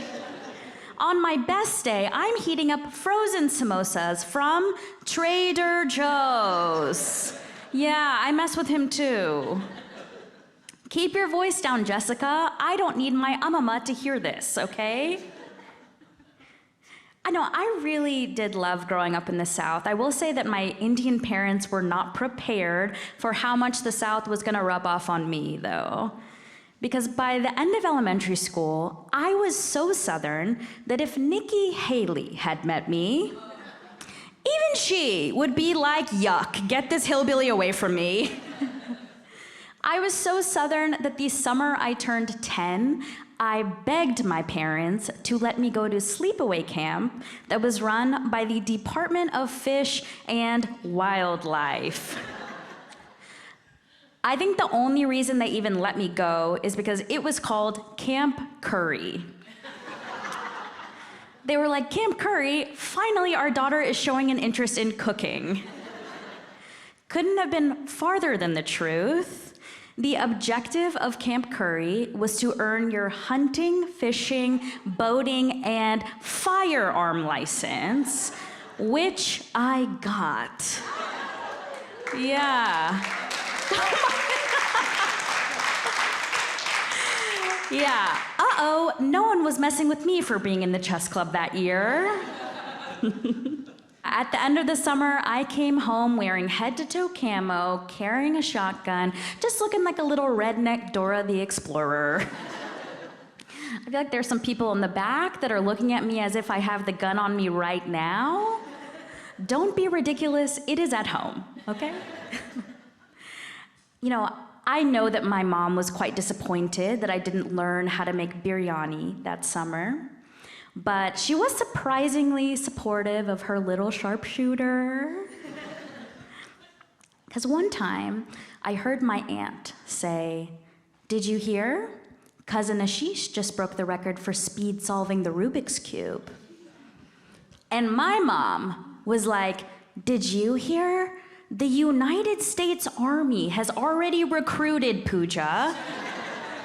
On my best day, I'm heating up frozen samosas from Trader Joe's. Yeah, I mess with him too. Keep your voice down, Jessica. I don't need my mama to hear this, okay? I know, I really did love growing up in the South. I will say that my Indian parents were not prepared for how much the South was gonna rub off on me, though. Because by the end of elementary school, I was so Southern that if Nikki Haley had met me, even she would be like, yuck, get this hillbilly away from me. I was so Southern that the summer I turned 10, I begged my parents to let me go to sleepaway camp that was run by the Department of Fish and Wildlife. I think the only reason they even let me go is because it was called Camp Curry. They were like, Camp Curry, finally our daughter is showing an interest in cooking. Couldn't have been farther than the truth. The objective of Camp Curry was to earn your hunting, fishing, boating, and firearm license, which I got. Yeah. Yeah. Uh-oh, no one was messing with me for being in the chess club that year. At the end of the summer, I came home wearing head-to-toe camo, carrying a shotgun, just looking like a little redneck Dora the Explorer. I feel like there's some people in the back that are looking at me as if I have the gun on me right now. Don't be ridiculous, it is at home, okay? You know, I know that my mom was quite disappointed that I didn't learn how to make biryani that summer. But she was surprisingly supportive of her little sharpshooter. Because one time, I heard my aunt say, did you hear? Cousin Ashish just broke the record for speed solving the Rubik's Cube. And my mom was like, did you hear? The United States Army has already recruited Pooja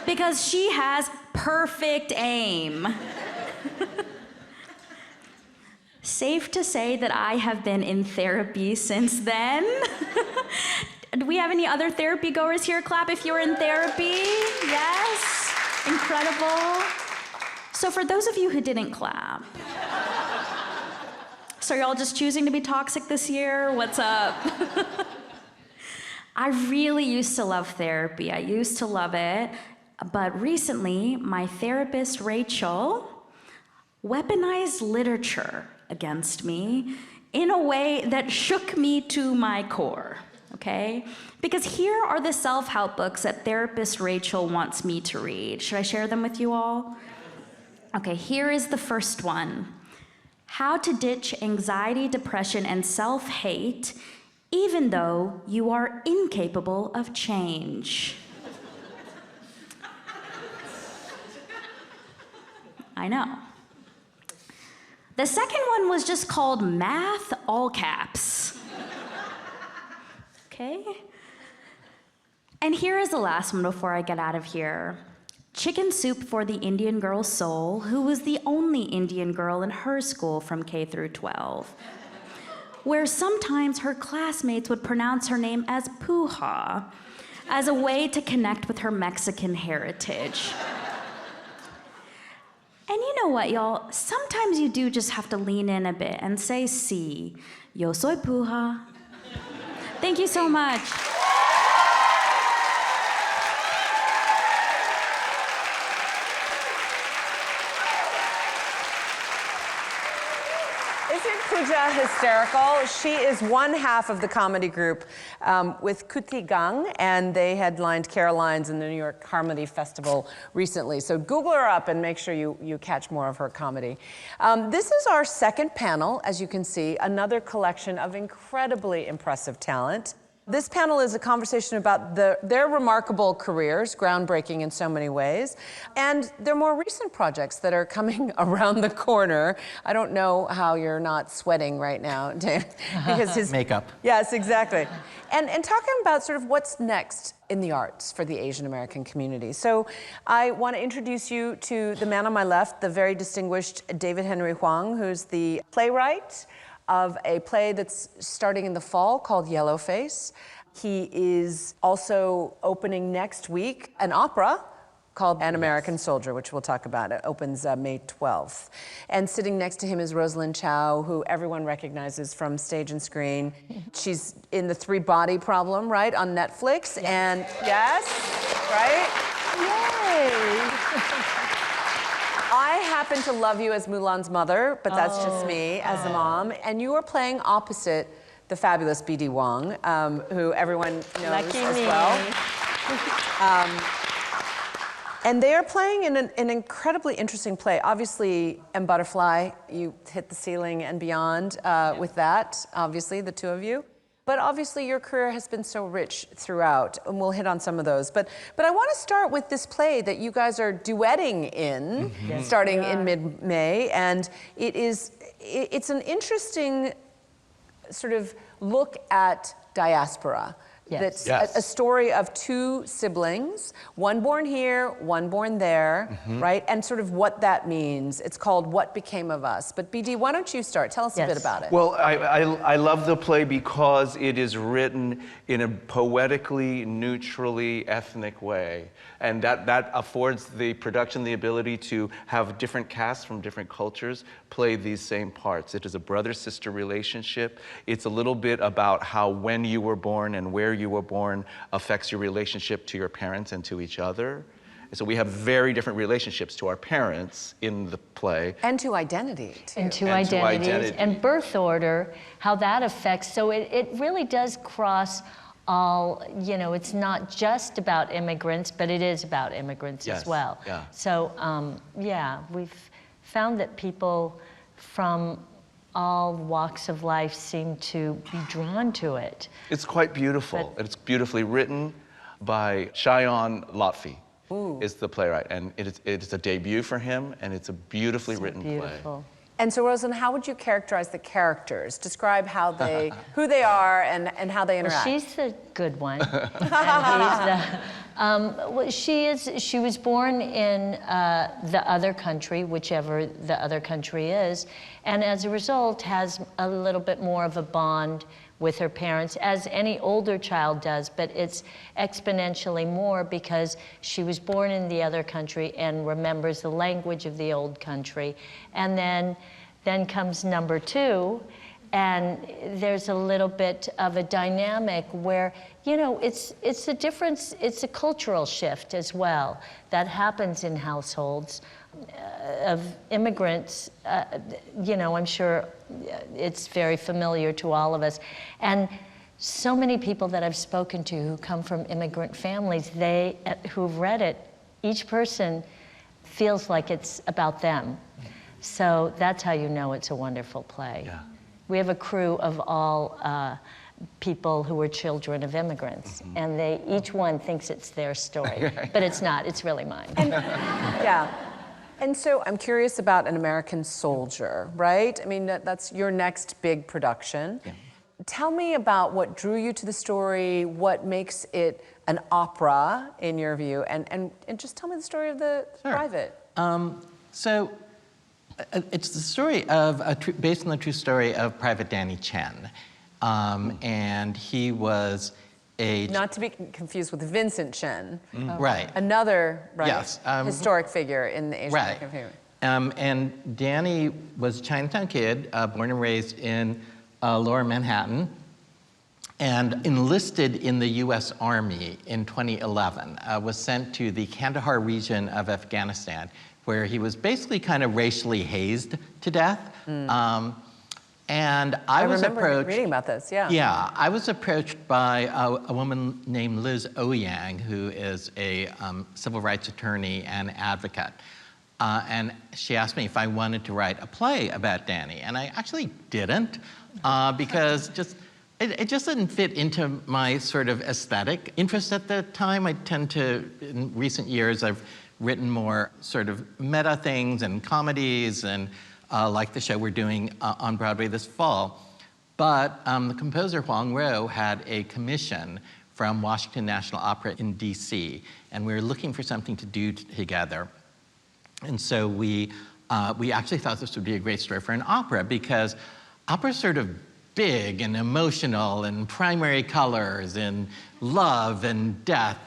because she has perfect aim. Safe to say that I have been in therapy since then. Do we have any other therapy goers here? Clap if you're in therapy. Yes, incredible. So for those of you who didn't clap, so you're all just choosing to be toxic this year? What's up? I really used to love therapy. I used to love it. But recently, my therapist, Rachel, weaponized literature against me in a way that shook me to my core, okay? Because here are the self-help books that therapist Rachel wants me to read. Should I share them with you all? Okay, here is the first one. How to ditch anxiety, depression, and self-hate, even though you are incapable of change. I know. The second one was just called Math, all caps. Okay? And here is the last one before I get out of here. Chicken soup for the Indian girl's soul, who was the only Indian girl in her school from K through 12, where sometimes her classmates would pronounce her name as Pooja, as a way to connect with her Mexican heritage. And you know what, y'all? Sometimes you do just have to lean in a bit and say, sí, yo soy Pooja. Thank you so much. Isn't Pooja hysterical? She is one half of the comedy group with Kruti Gang, and they headlined Caroline's in the New York Comedy Festival recently. So Google her up and make sure you catch more of her comedy. This is our second panel, as you can see, another collection of incredibly impressive talent. This panel is a conversation about their remarkable careers, groundbreaking in so many ways, and their more recent projects that are coming around the corner. I don't know how you're not sweating right now, Dan, because his makeup. Yes, exactly. And talking about sort of what's next in the arts for the Asian American community. So I want to introduce you to the man on my left, the very distinguished David Henry Hwang, who's the playwright of a play that's starting in the fall called Yellowface. He is also opening next week an opera called An American Soldier, which we'll talk about. It opens May 12th. And sitting next to him is Rosalind Chow, who everyone recognizes from stage and screen. She's in The Three Body Problem, right, on Netflix. Yes. And yes, right? Yay! I happen to love you as Mulan's mother, but that's just me as a mom. And you are playing opposite the fabulous B.D. Wong, who everyone knows as well. And they are playing in an incredibly interesting play. Obviously, M. Butterfly, you hit the ceiling and beyond with that, obviously, the two of you. But obviously, your career has been so rich throughout, and we'll hit on some of those. But I want to start with this play that you guys are duetting in, starting in mid-May, and it's an interesting sort of look at diaspora. Yes. That's a story of two siblings, one born here, one born there, right? And sort of what that means. It's called What Became of Us. But BD, why don't you start? Tell us a bit about it. Well, I love the play because it is written in a poetically, neutrally ethnic way. And that affords the production the ability to have different casts from different cultures play these same parts. It is a brother-sister relationship. It's a little bit about how when you were born and where you were born affects your relationship to your parents and to each other. So we have very different relationships to our parents in the play. And to identity, too. And to identities and birth order, how that affects. So it really does cross all, it's not just about immigrants, but it is about immigrants as well. Yeah. So, we've found that people from all walks of life seem to be drawn to it. It's quite beautiful. It's beautifully written by Cheyenne Lotfi. Is the playwright, and it's a debut for him, and it's a beautifully written Beautiful. play. And so, Rosalind, how would you characterize the characters? Describe how who they are and how they interact. Well, she's the good one. And he's she was born in the other country, whichever the other country is, and as a result has a little bit more of a bond with her parents, as any older child does, but it's exponentially more because she was born in the other country and remembers the language of the old country. And then comes number two, and there's a little bit of a dynamic where, it's a difference, it's a cultural shift as well that happens in households of immigrants. I'm sure it's very familiar to all of us. And so many people that I've spoken to who come from immigrant families, who've read it, each person feels like it's about them. So that's how you know it's a wonderful play. Yeah. We have a crew of all people who were children of immigrants, and each one thinks it's their story, but it's not, it's really mine. And so I'm curious about An American Soldier, right? I mean, that's your next big production. Yeah. Tell me about what drew you to the story, what makes it an opera, in your view, and just tell me the story of the private. It's the story of, based on the true story of Private Danny Chen. And he was Not to be confused with Vincent Chen. Right. Another Yes, historic figure in the Asian American family. And Danny was a Chinatown kid, born and raised in Lower Manhattan, and enlisted in the US Army in 2011, was sent to the Kandahar region of Afghanistan, where he was basically kind of racially hazed to death. And I was remember approached. reading about this, yeah. Yeah, I was approached by a woman named Liz Ouyang, who is a civil rights attorney and advocate. And she asked me if I wanted to write a play about Danny. And I actually didn't, because it just didn't fit into my sort of aesthetic interest at the time. I tend to, in recent years, I've written more sort of meta things and comedies, and like the show we're doing on Broadway this fall. But the composer Huang Ro had a commission from Washington National Opera in DC, and we were looking for something to do together. And so we actually thought this would be a great story for an opera, because opera's sort of big and emotional and primary colors and love and death.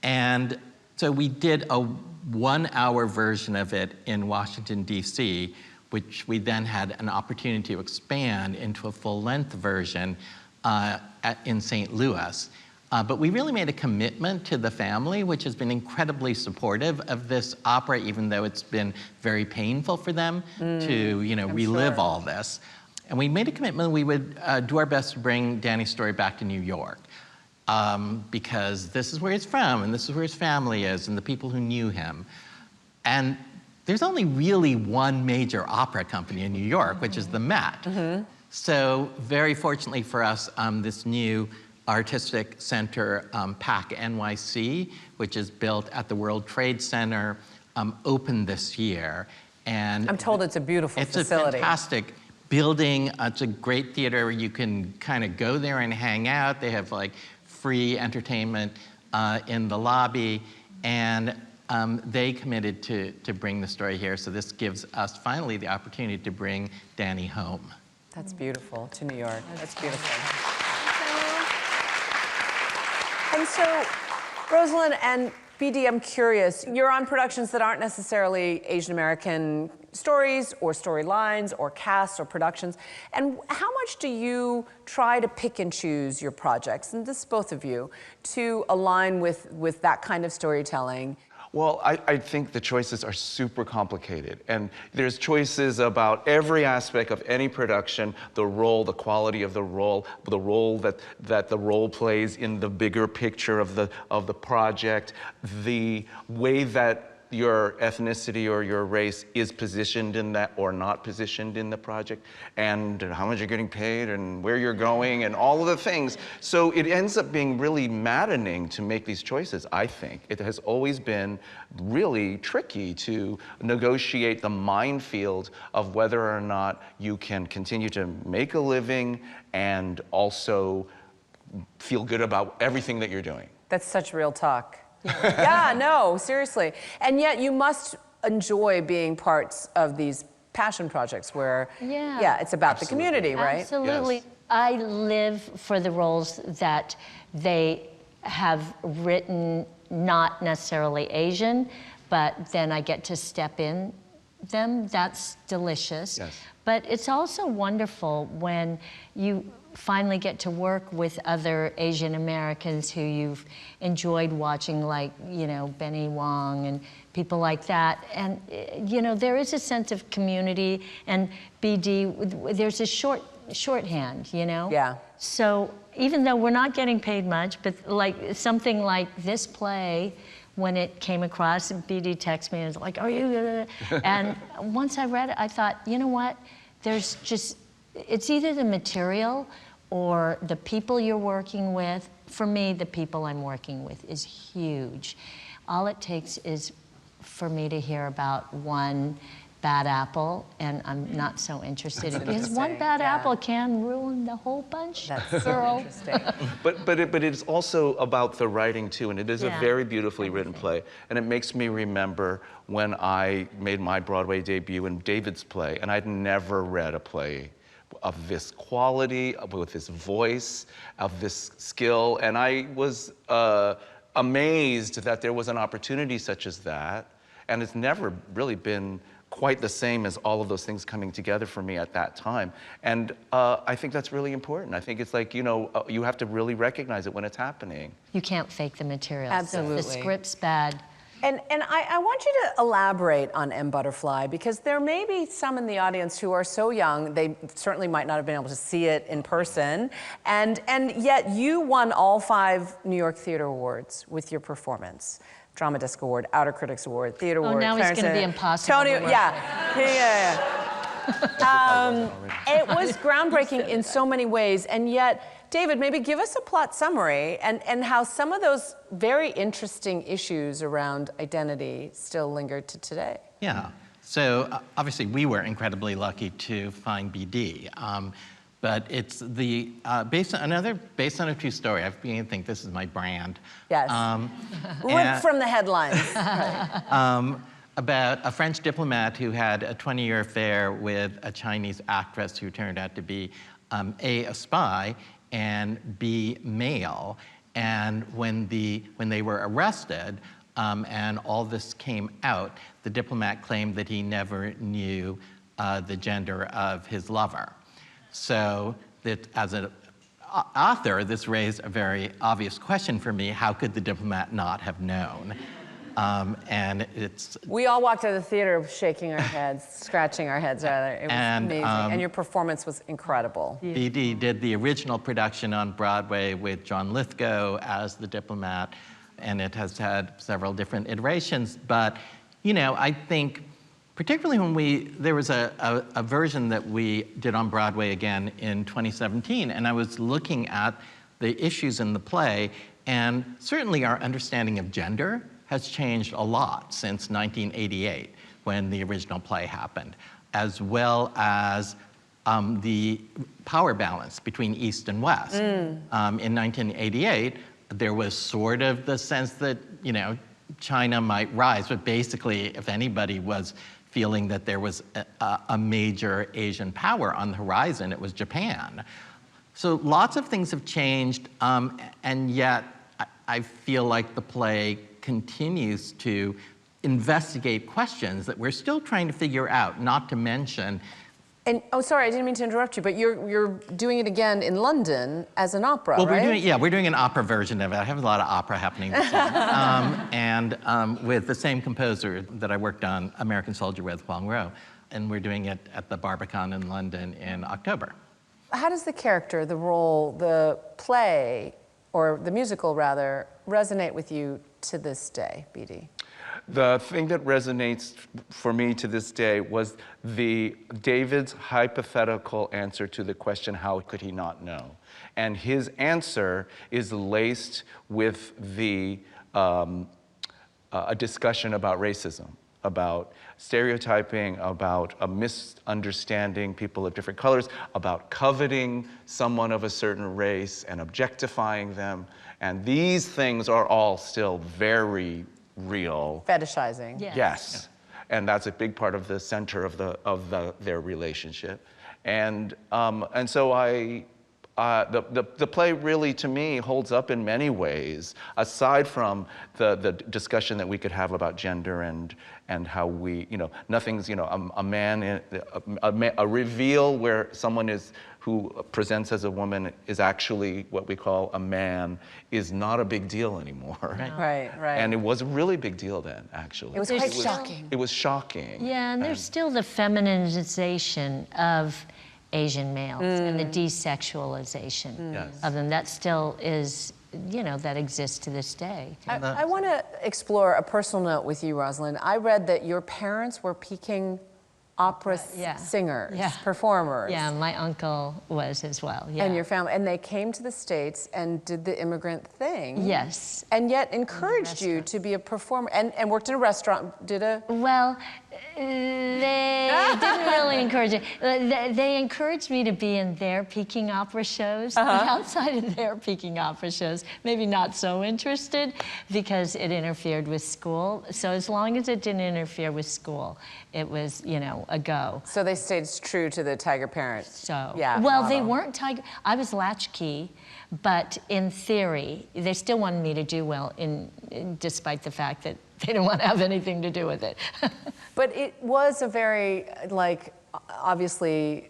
And so we did a 1-hour version of it in Washington, D.C., which we then had an opportunity to expand into a full-length version in St. Louis. But we really made a commitment to the family, which has been incredibly supportive of this opera, even though it's been very painful for them to, relive all this. And we made a commitment we would do our best to bring Danny's story back to New York, because this is where he's from, and this is where his family is, and the people who knew him. And there's only really one major opera company in New York, which is the Met. So very fortunately for us, this new artistic center, PAC NYC, which is built at the World Trade Center, opened this year. And I'm told it's a beautiful facility. It's a fantastic building. It's a great theater where you can kind of go there and hang out. They have like free entertainment in the lobby. And they committed to bring the story here. So this gives us finally the opportunity to bring Danny home. That's beautiful, to New York. That's beautiful. And so, Rosalind and BD, I'm curious, you're on productions that aren't necessarily Asian American stories or storylines or casts or productions. And how much do you try to pick and choose your projects, and this is both of you, to align with that kind of storytelling? Well, I think the choices are super complicated. And there's choices about every aspect of any production, the role, the quality of the role that the role plays in the bigger picture of the project, the way that your ethnicity or your race is positioned in that or not positioned in the project, and how much you're getting paid and where you're going and all of the things. So it ends up being really maddening to make these choices, I think. It has always been really tricky to negotiate the minefield of whether or not you can continue to make a living and also feel good about everything that you're doing. That's such real talk. Yeah, no, seriously. And yet you must enjoy being parts of these passion projects where, it's about the community, right? Absolutely. Yes. I live for the roles that they have written, not necessarily Asian, but then I get to step in them. That's delicious. Yes. But it's also wonderful when you finally get to work with other Asian Americans who you've enjoyed watching, like, Benny Wong and people like that. And, there is a sense of community, and BD, there's a shorthand, Yeah. So even though we're not getting paid much, but like something like this play, when it came across, BD texted me and was like, "Are you?" And once I read it, I thought, you know what? There's just, it's either the material or the people you're working with. For me, the people I'm working with is huge. All it takes is for me to hear about one bad apple, and I'm not so interested because one bad apple can ruin the whole bunch. That's so interesting. But it's also about the writing too, and it is a very beautifully written play. And it makes me remember when I made my Broadway debut in David's play, and I'd never read a play of this quality, with this voice, of this skill, and I was amazed that there was an opportunity such as that, and it's never really been quite the same as all of those things coming together for me at that time. And I think that's really important. I think it's like, you have to really recognize it when it's happening. You can't fake the material. Absolutely. If the script's bad, And I want you to elaborate on M. Butterfly, because there may be some in the audience who are so young, they certainly might not have been able to see it in person, and yet you won all 5 New York Theater Awards with your performance. Drama Desk Award, Outer Critics Award, Theater Award. now it's going to be impossible Tony, to work yeah. It was groundbreaking in so many ways, and yet, David, maybe give us a plot summary and how some of those very interesting issues around identity still linger to today. Yeah. So obviously we were incredibly lucky to find BD. But it's the based on a true story. I begin to think this is my brand. Yes. Ripped from the headlines. About a French diplomat who had a 20-year affair with a Chinese actress who turned out to be a spy and B, male. And when they were arrested and all this came out, the diplomat claimed that he never knew the gender of his lover. So that as an author, this raised a very obvious question for me: how could the diplomat not have known? And it's... We all walked out of the theater shaking our heads, scratching our heads rather. It was amazing. And your performance was incredible. BD did the original production on Broadway with John Lithgow as the diplomat, and it has had several different iterations. But, you know, I think, particularly when there was a version that we did on Broadway again in 2017, and I was looking at the issues in the play, and certainly our understanding of gender has changed a lot since 1988, when the original play happened, as well as the power balance between East and West. In 1988, there was sort of the sense that, you know, China might rise, but basically, if anybody was feeling that there was a major Asian power on the horizon, it was Japan. So lots of things have changed, and yet I feel like the play continues to investigate questions that we're still trying to figure out, not to mention... And, oh, sorry, I didn't mean to interrupt you, but you're doing it again in London as an opera, well, right? we're doing an opera version of it. I have a lot of opera happening this summer. And with the same composer that I worked on American Soldier with, Huang Ro. And we're doing it at the Barbican in London in October. How does the character, the role, the play, or the musical rather, resonate with you to this day, BD? The thing that resonates for me to this day was David's hypothetical answer to the question, how could he not know? And his answer is laced with a discussion about racism, about stereotyping, about a misunderstanding people of different colors, about coveting someone of a certain race and objectifying them. And these things are all still very real. Fetishizing. Yes. Yes. And that's a big part of the center of their relationship. And so the play really, to me, holds up in many ways, aside from the discussion that we could have about gender and how we, you know, nothing's, you know, a reveal where someone who presents as a woman is actually what we call a man is not a big deal anymore. Right. And it was a really big deal then, actually. It was quite shocking. It was shocking. Yeah, and there's still the feminization of Asian males and the desexualization of them. That still is, you know, that exists to this day. I want to explore a personal note with you, Rosalind. I read that your parents were Peking opera singers, performers. Yeah, my uncle was as well. Yeah. And your family, and they came to the States and did the immigrant thing. Yes. And yet encouraged you to be a performer and worked in a restaurant, Well, they didn't really encourage it. They encouraged me to be in their Peking opera shows. Outside of their Peking opera shows, maybe not so interested because it interfered with school. So as long as it didn't interfere with school, it was, you know, a go. So they stayed true to the Tiger Parent. So, yeah. Well, they weren't Tiger. I was latchkey, but in theory, they still wanted me to do well, despite the fact that they didn't want to have anything to do with it. But it was a very, like, obviously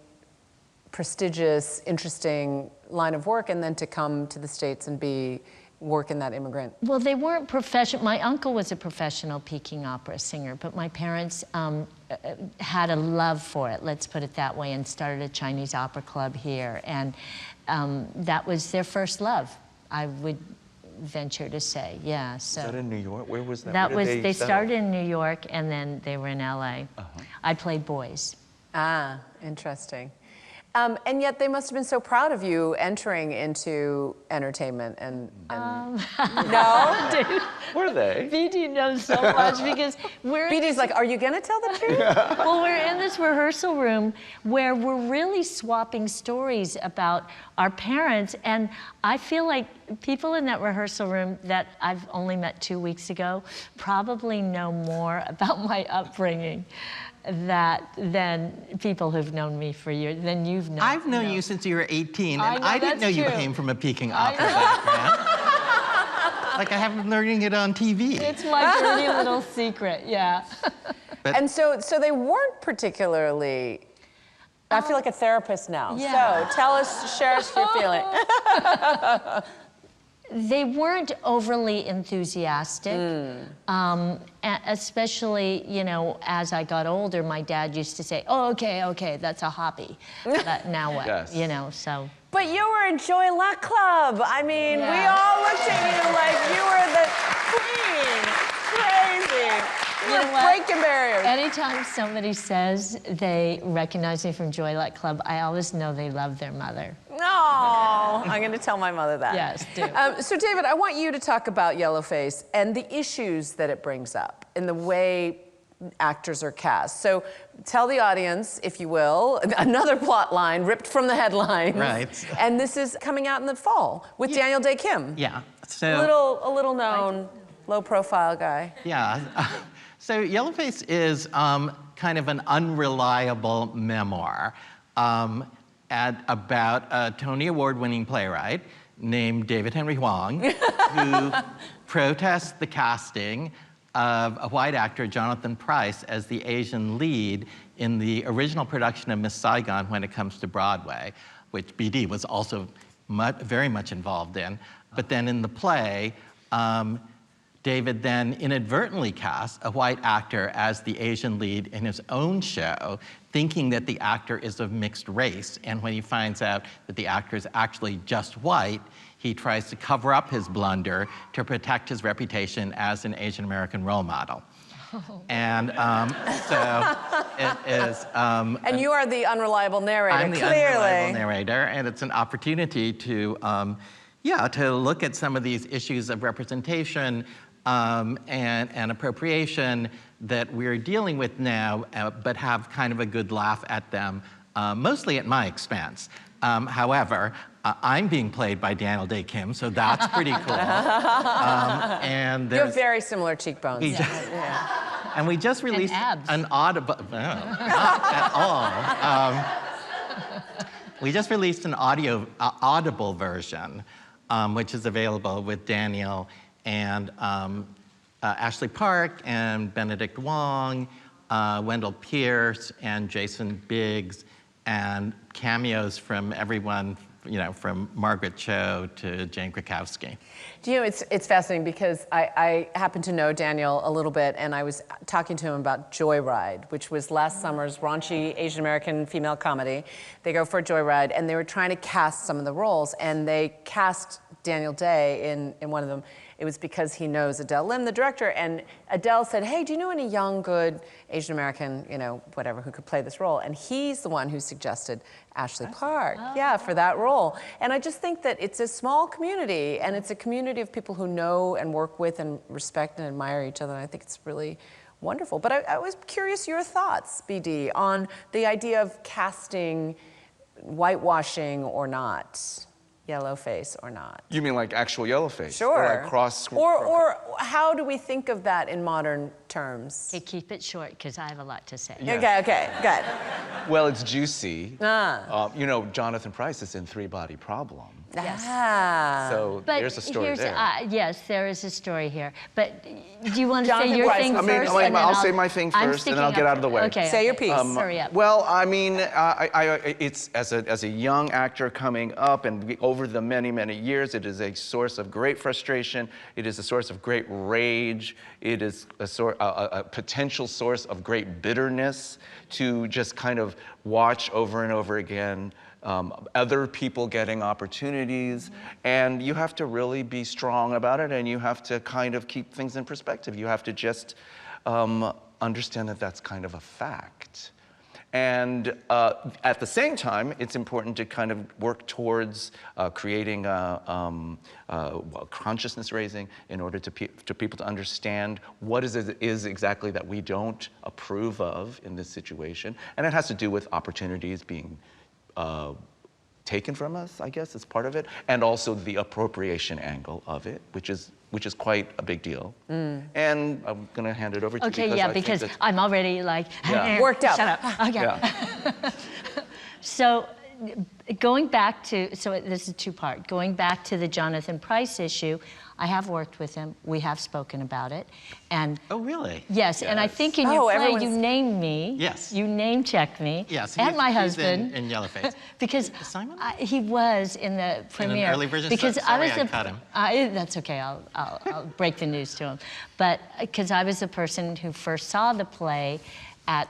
prestigious, interesting line of work, and then to come to the States and be work in that immigrant? Well, they weren't professional. My uncle was a professional Peking opera singer, but my parents had a love for it, let's put it that way, and started a Chinese opera club here. And that was their first love, I would venture to say, yeah. So Is that in New York? Where was that? that Where was, did they settle? started in New York, and then they were in LA. I played boys. Ah, interesting. And yet they must have been so proud of you entering into entertainment and no? Were they? BD knows so much because we're BD's like, are you gonna tell the truth? well, we're in this rehearsal room where we're really swapping stories about our parents, and I feel like people in that rehearsal room that I've only met 2 weeks ago probably know more about my upbringing than people who've known me for years, than you've known. I've known you since you were 18, and I didn't that's know you true. came from a Peking opera background. Like I have been learning it on TV. It's my dirty little secret, yeah. And so they weren't particularly. I feel like a therapist now. Yeah. So tell us, share us your feeling. They weren't overly enthusiastic, especially, you know, as I got older, my dad used to say, oh, okay, that's a hobby. But now what? Yes. You know, so. But you were in Joy Luck Club. I mean, we Yeah. all looked at you like you were the queen. Crazy. You know were what? breaking barriers. Anytime somebody says they recognize me from Joy Luck Club, I always know they love their mother. No, I'm going to tell my mother that. Yes, do. So, David, I want you to talk about Yellowface and the issues that it brings up in the way actors are cast. So, tell the audience, if you will, another plot line ripped from the headlines. Right. And this is coming out in the fall with Daniel Day Kim. Yeah. A So little known, low-profile guy. yeah. So Yellowface is kind of an unreliable memoir about a Tony Award-winning playwright named David Henry Hwang, who protests the casting of a white actor, Jonathan Pryce, as the Asian lead in the original production of Miss Saigon when it comes to Broadway, which BD was also very much involved in. But then in the play, David then inadvertently casts a white actor as the Asian lead in his own show, thinking that the actor is of mixed race. And when he finds out that the actor is actually just white, he tries to cover up his blunder to protect his reputation as an Asian American role model. And so it is. And you are the unreliable narrator, I'm the clearly. unreliable narrator, and it's an opportunity to, to look at some of these issues of representation and appropriation that we're dealing with now, but have kind of a good laugh at them, mostly at my expense. However, I'm being played by Daniel Day Kim, so that's pretty cool. And You have there's, very similar cheekbones. we just, and we just released abs. an audible, no, not at all. We just released an audible version, which is available with Daniel and Ashley Park and Benedict Wong, Wendell Pierce and Jason Biggs, and cameos from everyone, you know, from Margaret Cho to Jane Krakowski. Do you know, it's fascinating because I happen to know Daniel a little bit, and I was talking to him about Joyride, which was last summer's raunchy Asian American female comedy. They go for a joyride, and they were trying to cast some of the roles, and they cast Daniel Day in one of them. It was because he knows Adele Lim, the director, and Adele said, hey, do you know any young, good Asian American, you know, whatever, who could play this role? And he's the one who suggested Ashley Park, yeah, for that role. And I just think that it's a small community, and it's a community of people who know and work with and respect and admire each other, and I think it's really wonderful. But I was curious your thoughts, BD, on the idea of casting, whitewashing or not. Yellowface or not. You mean like actual Yellowface? Sure. Or like cross. Or how do we think of that in modern terms? Okay, keep it short, because I have a lot to say. Yeah. Okay, good. Well, it's juicy. Ah. You know, Jonathan Pryce is in Three Body Problem. Ah. So But there's a story here's, there. Yes, there is a story here. But do you want to Jonathan say your Bryce, thing I mean, first? and then I'll say my thing I'm first, and then I'll sticking get up out of the way. Okay. Say your piece. Hurry up. Well, I mean, it's as a young actor coming up, and over the many years, it is a source of great frustration. It is a source of great rage. It is a potential source of great bitterness to just kind of watch over and over again other people getting opportunities, and you have to really be strong about it, and you have to kind of keep things in perspective. You have to just understand that that's kind of a fact. And at the same time, it's important to kind of work towards creating consciousness raising in order to people to understand what is exactly that we don't approve of in this situation. And it has to do with opportunities being taken from us, I guess, is part of it, and also the appropriation angle of it, which is quite a big deal. And I'm going to hand it over to you. Okay, yeah, because I'm already like Worked up. Shut up. Okay. Yeah. So going back to, so this is two-part. Going back to the Jonathan Pryce issue, I have worked with him. We have spoken about it. And Oh, really? yes, and I think in your play everyone's- you named me. Yes. You name-checked me. Yes, And my he's husband. in Yellowface. Because Simon? he was in the premiere. early version? Because Sorry, I I cut him. That's okay. I'll break the news to him. But because I was the person who first saw the play at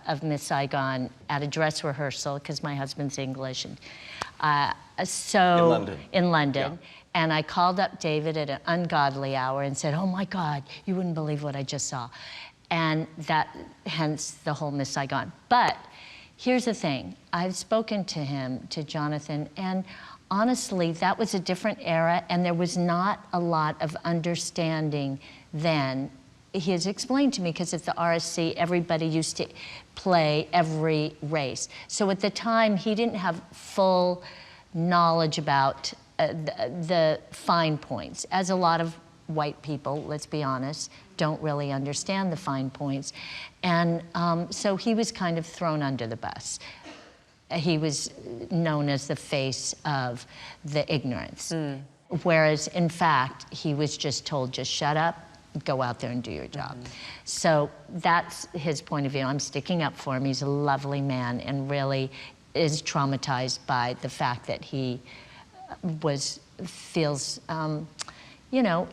of Miss Saigon at a dress rehearsal because my husband's English, and in London. Yeah. And I called up David at an ungodly hour and said, "Oh my God, you wouldn't believe what I just saw," and that, hence the whole Miss Saigon. But here's the thing: I've spoken to him, to Jonathan, and honestly, that was a different era, and there was not a lot of understanding then. He has explained to me, because at the RSC, everybody used to play every race. So at the time, he didn't have full knowledge about the fine points, as a lot of white people, let's be honest, don't really understand the fine points. And so he was kind of thrown under the bus. He was known as the face of the ignorance. Whereas, in fact, he was just told, just shut up, go out there and do your job. So that's his point of view. I'm sticking up for him. He's a lovely man and really is traumatized by the fact that he feels, you know,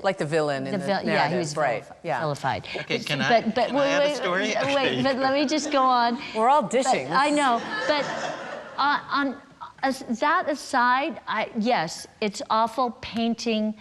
Like the villain in the narrative. yeah, he was right. Yeah. vilified. Okay, can I But add a story? wait, but let me just go on. We're all dishing. I know, but that aside, yes, it's awful painting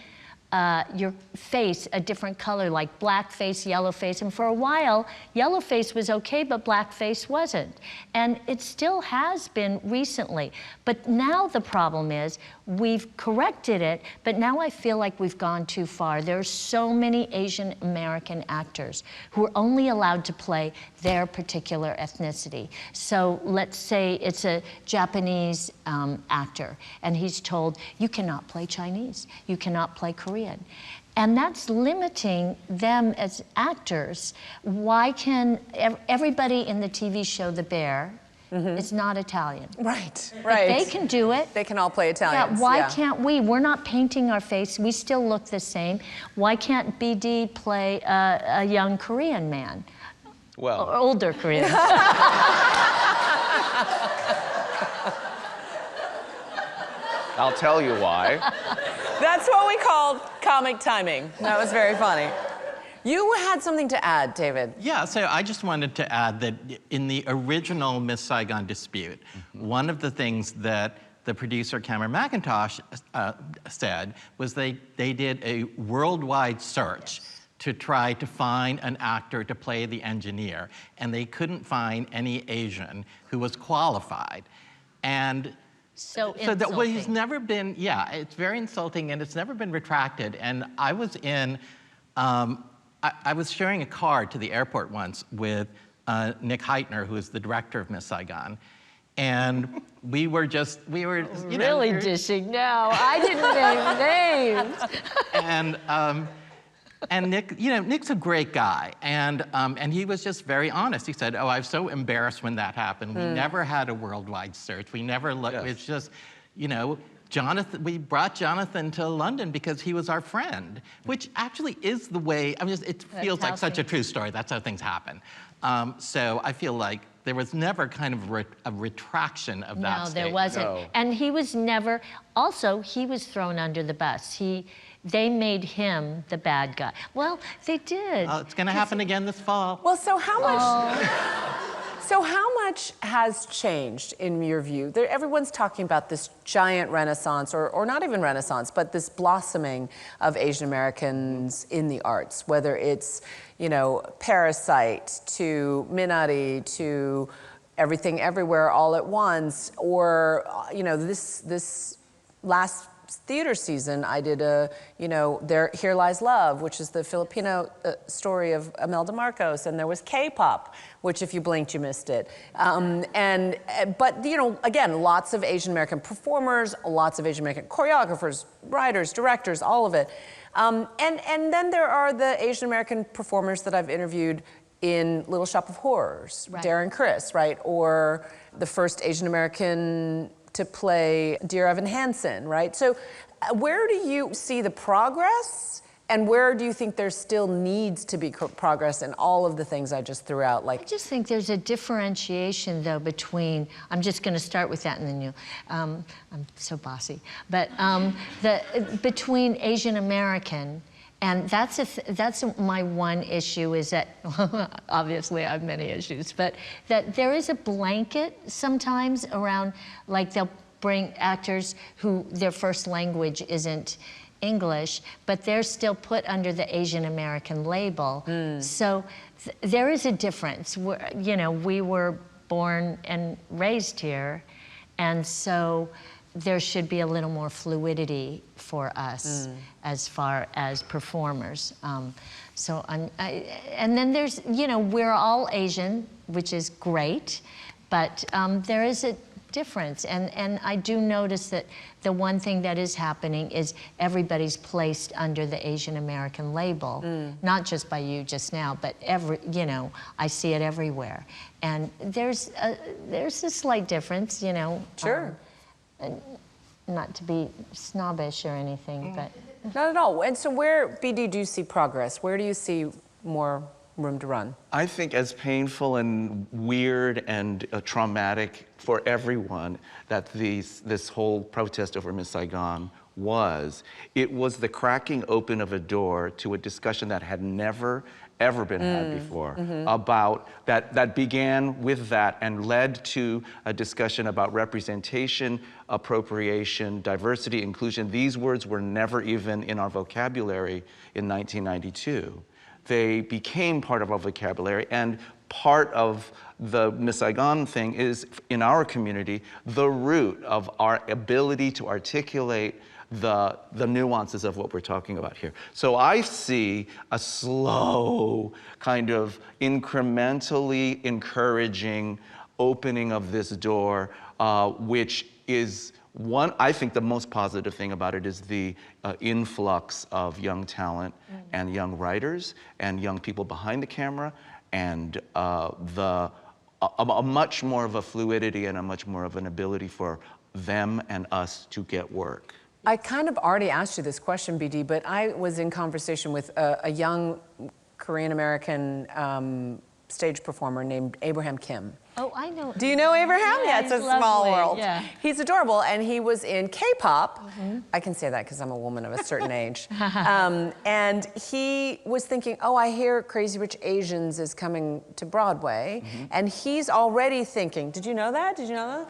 your face a different color, like black face, yellow face. And for a while, yellow face was okay, but black face wasn't. And it still has been recently. But now the problem is we've corrected it, but now I feel like we've gone too far. There are so many Asian American actors who are only allowed to play their particular ethnicity. So let's say it's a Japanese actor, and he's told, you cannot play Chinese, you cannot play Korean. And that's limiting them as actors. Why can everybody in the TV show The Bear is not Italian? Right. If Right. they can do it. They can all play Italians. Yeah, why can't we? We're not painting our face. We still look the same. Why can't BD play a young Korean man? Well, Or older Korean. I'll tell you why. That's what we called comic timing. That was very funny. You had something to add, David. Yeah, so I just wanted to add that in the original Miss Saigon dispute, one of the things that the producer Cameron McIntosh said was they did a worldwide search to try to find an actor to play the engineer, and they couldn't find any Asian who was qualified. And So that well, he's insulting. never been, yeah, it's very insulting, and it's never been retracted. And I was in, I was sharing a car to the airport once with Nick Heitner, who is the director of Miss Saigon. And we were just, you know, Really dishing now. I didn't name names. And Nick, you know, Nick's a great guy, and he was just very honest. He said, "Oh, I was so embarrassed when that happened. We never had a worldwide search. We never looked. Yes. It's just, you know, Jonathan, we brought Jonathan to London because he was our friend, which actually is the way, I mean, it feels like such a true story. That's how things happen. So I feel like there was never kind of a retraction of that No, statement. there wasn't. No. And he was never, also, he was thrown under the bus. They made him the bad guy. Well, they did. It's going to happen again this fall. Well, so how much? So how much has changed in your view? Everyone's talking about this giant renaissance, or not even renaissance, but this blossoming of Asian Americans in the arts, whether it's, you know, Parasite to Minari to Everything Everywhere All at Once, or, you know, this last theater season, I did Here Lies Love, which is the Filipino story of Imelda Marcos, and there was K-pop, which if you blinked, you missed it. But you know, again, lots of Asian American performers, lots of Asian American choreographers, writers, directors, all of it. And then there are the Asian American performers that I've interviewed in Little Shop of Horrors, Right. Darren Criss, right? Or the first Asian American to play Dear Evan Hansen, right? So where do you see the progress, and where do you think there still needs to be progress in all of the things I just threw out? I just think there's a differentiation, though, between, I'm just going to start with that and then I'm so bossy, but between Asian American, and that's my one issue, is that, obviously I have many issues, but that there is a blanket sometimes around, like they'll bring actors who their first language isn't English, but they're still put under the Asian American label. So there is a difference. You know, we were born and raised here, and so there should be a little more fluidity for us as far as performers. And then there's, you know, we're all Asian, which is great, but there is a difference. And I do notice that the one thing that is happening is everybody's placed under the Asian American label, not just by you just now, but you know, I see it everywhere. And there's a slight difference, you know. Sure. Not to be snobbish or anything, but Not at all. And so where, BD, do you see progress? Where do you see more room to run? I think as painful and weird and traumatic for everyone that this whole protest over Miss Saigon was, it was the cracking open of a door to a discussion that had never, ever been had before about that began with that and led to a discussion about representation, appropriation, diversity, inclusion. These words were never even in our vocabulary in 1992. They became part of our vocabulary, and part of the Miss Saigon thing is, in our community, the root of our ability to articulate the nuances of what we're talking about here. So I see a slow, kind of incrementally encouraging opening of this door, which is one, I think the most positive thing about it is the influx of young talent and young writers and young people behind the camera, and a much more of a fluidity and a much more of an ability for them and us to get work. I kind of already asked you this question, BD, but I was in conversation with a young Korean-American stage performer named Abraham Kim. oh, I know. Do you know Abraham? Yeah, It's a he's small lovely, world. yeah. He's adorable, and he was in K-pop. I can say that because I'm a woman of a certain age. And he was thinking, oh, I hear Crazy Rich Asians is coming to Broadway. And he's already thinking, did you know that? Did you know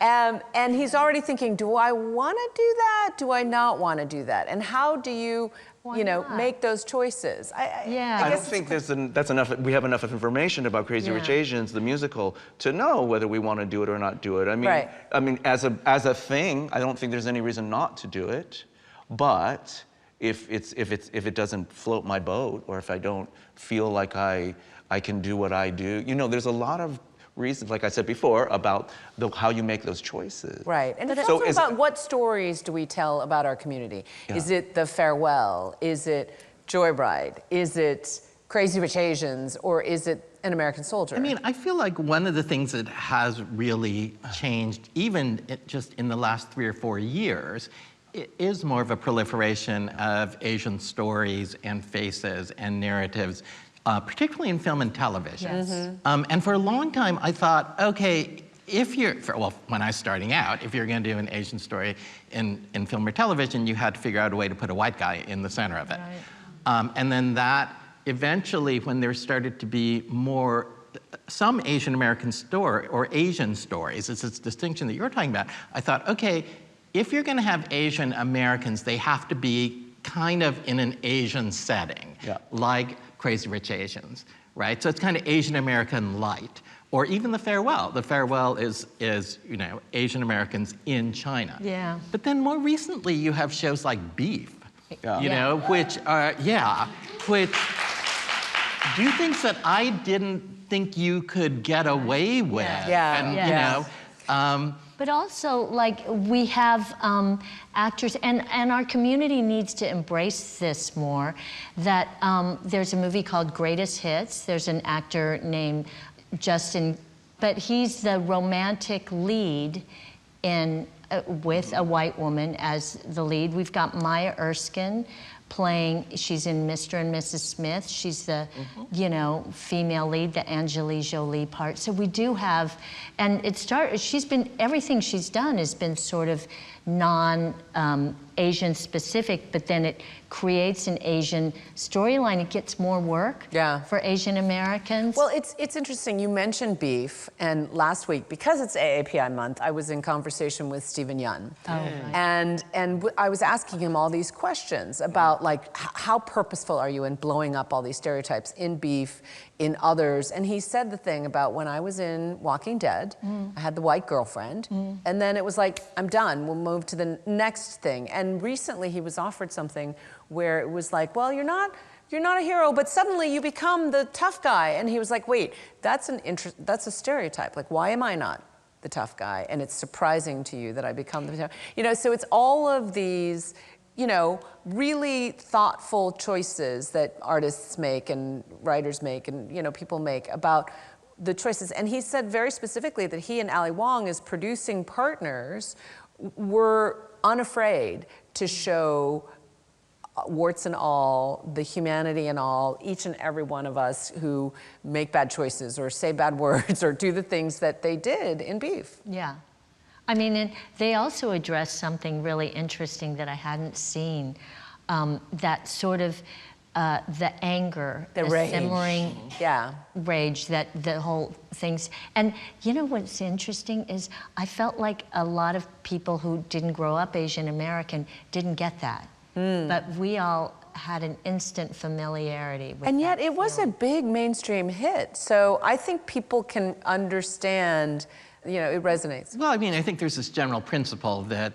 that? And he's already thinking, do I want to do that? Do I not want to do that? And how do you, not? make those choices? Yeah. I don't think that's enough. We have enough information about Crazy Rich Yeah. Asians, the musical, to know whether we want to do it or not do it. I mean, Right. I mean, as a thing, I don't think there's any reason not to do it. But if it doesn't float my boat, or if I don't feel like I can do what I do, you know, there's a lot of reasons, like I said before, about how you make those choices. Right, and it's So also is- about what stories do we tell about our community? Is it The Farewell? Is it Joyride? Is it Crazy Rich Asians? Or is it an American soldier. I mean, I feel like one of the things that has really changed, even just in the last 3 or 4 years, is more of a proliferation of Asian stories and faces and narratives, particularly in film and television. Yes. And for a long time, I thought, okay, if you're, well, when I was starting out, if you're going to do an Asian story in film or television, you had to figure out a way to put a white guy in the center of it. Right. And then that eventually, when there started to be more, some Asian American story or Asian stories, it's this distinction that you're talking about, I thought, okay, if you're going to have Asian Americans, they have to be kind of in an Asian setting, like Crazy Rich Asians, right? So it's kind of Asian American light. Or even The Farewell. The Farewell is you know, Asian Americans in China. Yeah. But then more recently, you have shows like Beef, you know, which are, which do things that I didn't think you could get away with. And, you know, but also, like, we have actors, and our community needs to embrace this more, that there's a movie called Greatest Hits. There's an actor named Justin, but he's the romantic lead in with a white woman as the lead. We've got Maya Erskine playing, she's in Mr. and Mrs. Smith. She's the, you know, female lead, the Angelina Jolie part. So we do have, and she's been, everything she's done has been sort of non-Asian specific, but then it creates an Asian storyline. It gets more work for Asian Americans. Well, it's interesting. You mentioned Beef, and last week, because it's AAPI month, I was in conversation with Stephen Yun. Oh, right. And I was asking him all these questions about, like, how purposeful are you in blowing up all these stereotypes in Beef, in others? And he said the thing about when I was in Walking Dead, I had the white girlfriend, and then it was like, I'm done, we'll move to the next thing. And recently he was offered something where it was like, well, you're not a hero, but suddenly you become the tough guy. And he was like, wait, that's a stereotype. Like, why am I not the tough guy? And it's surprising to you that I become the tough, you know, so it's all of these, you know, really thoughtful choices that artists make and writers make and, you know, people make about the choices. And he said very specifically that he and Ali Wong, as producing partners, were unafraid to show warts and all, the humanity and all, each and every one of us who make bad choices or say bad words or do the things that they did in Beef. Yeah. I mean, and they also address something really interesting that I hadn't seen, that sort of the anger, the rage. simmering rage, that the whole things. And you know what's interesting is I felt like a lot of people who didn't grow up Asian American didn't get that. But we all had an instant familiarity with and yet that it was a big mainstream hit. So I think people can understand, you know, it resonates. well, I mean, I think there's this general principle that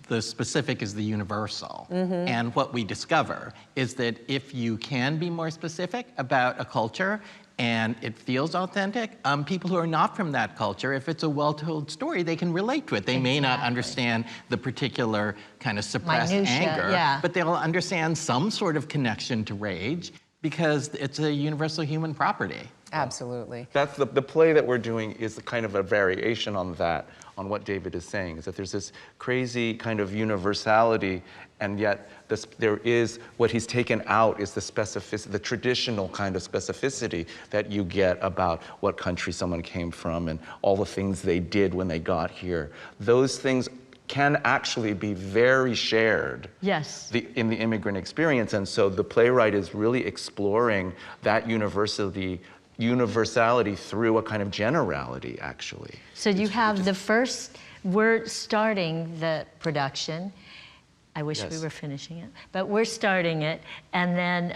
the specific is the universal. And what we discover is that if you can be more specific about a culture and it feels authentic, people who are not from that culture, if it's a well-told story, they can relate to it. They may not understand the particular kind of suppressed Minutia, anger, but they'll understand some sort of connection to rage because it's a universal human property. Absolutely. That's the play that we're doing is the kind of a variation on that, on what David is saying, is that there's this crazy kind of universality, and yet there is, what he's taken out is the specificity, the traditional kind of specificity that you get about what country someone came from and all the things they did when they got here. Those things can actually be very shared in the immigrant experience, and so the playwright is really exploring that universality through a kind of generality, actually. So you have the first, we're starting the production. I wish we were finishing it, but we're starting it. And then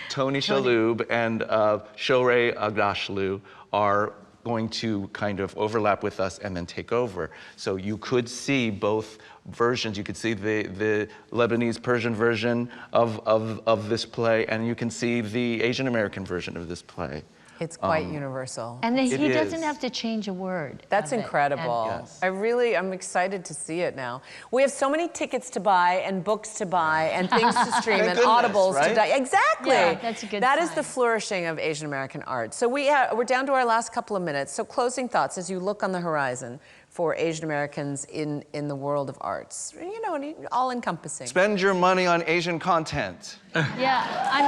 Tony Shalhoub and Shohreh Aghdashloo are going to kind of overlap with us and then take over. So you could see both versions. You could see the Lebanese Persian version of this play, and you can see the Asian American version of this play. It's quite universal. And then he doesn't is. have to change a word. That's of it. incredible. Yes. I'm excited to see it now. We have so many tickets to buy and books to buy and things to stream Thank and goodness, audibles to right? die. Exactly. Yeah, that's a good That is sign. the flourishing of Asian American art. So we're down to our last couple of minutes. So closing thoughts as you look on the horizon for Asian Americans in the world of arts. You know, all encompassing. Spend your money on Asian content. Yeah, I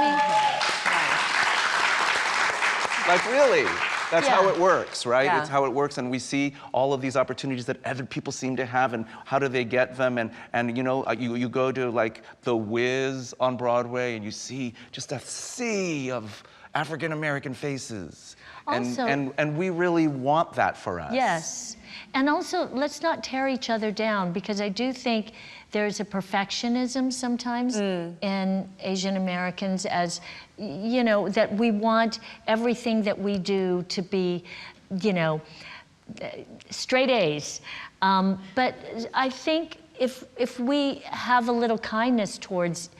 Like really, that's how Yeah. it works, right? Yeah. It's how it works, and we see all of these opportunities that other people seem to have, and how do they get them? And you know, you go to like The Wiz on Broadway, and you see just a sea of African American faces, Also- and we really want that for us. yes. And also, let's not tear each other down, because I do think there's a perfectionism sometimes in Asian Americans, as you know, that we want everything that we do to be, you know, straight A's. But I think if we have a little kindness towards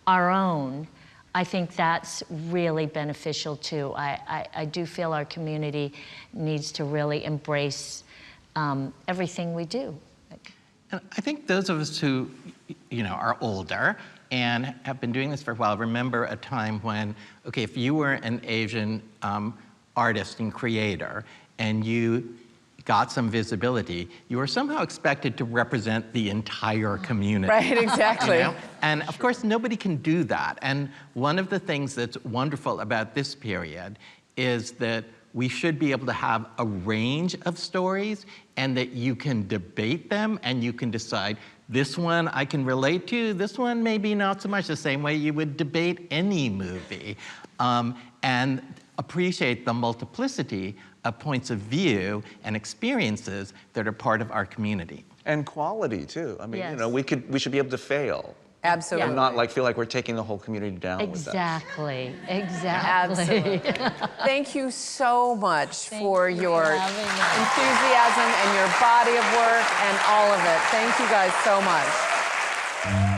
our own, I think that's really beneficial too. I do feel our community needs to really embrace everything we do. And I think those of us who, you know, are older and have been doing this for a while remember a time when, okay, if you were an Asian artist and creator and you got some visibility, you were somehow expected to represent the entire community. Right, exactly. You know? And of course, nobody can do that. And one of the things that's wonderful about this period is that we should be able to have a range of stories and that you can debate them and you can decide, this one I can relate to, this one maybe not so much, the same way you would debate any movie. And appreciate the multiplicity of points of view and experiences that are part of our community. And quality too. I mean, you Yes. know, we should be able to fail. Absolutely. And not like feel like we're taking the whole community down with that. Exactly. Absolutely. Thank you so much for you your for having us. enthusiasm and your body of work and all of it. Thank you guys so much.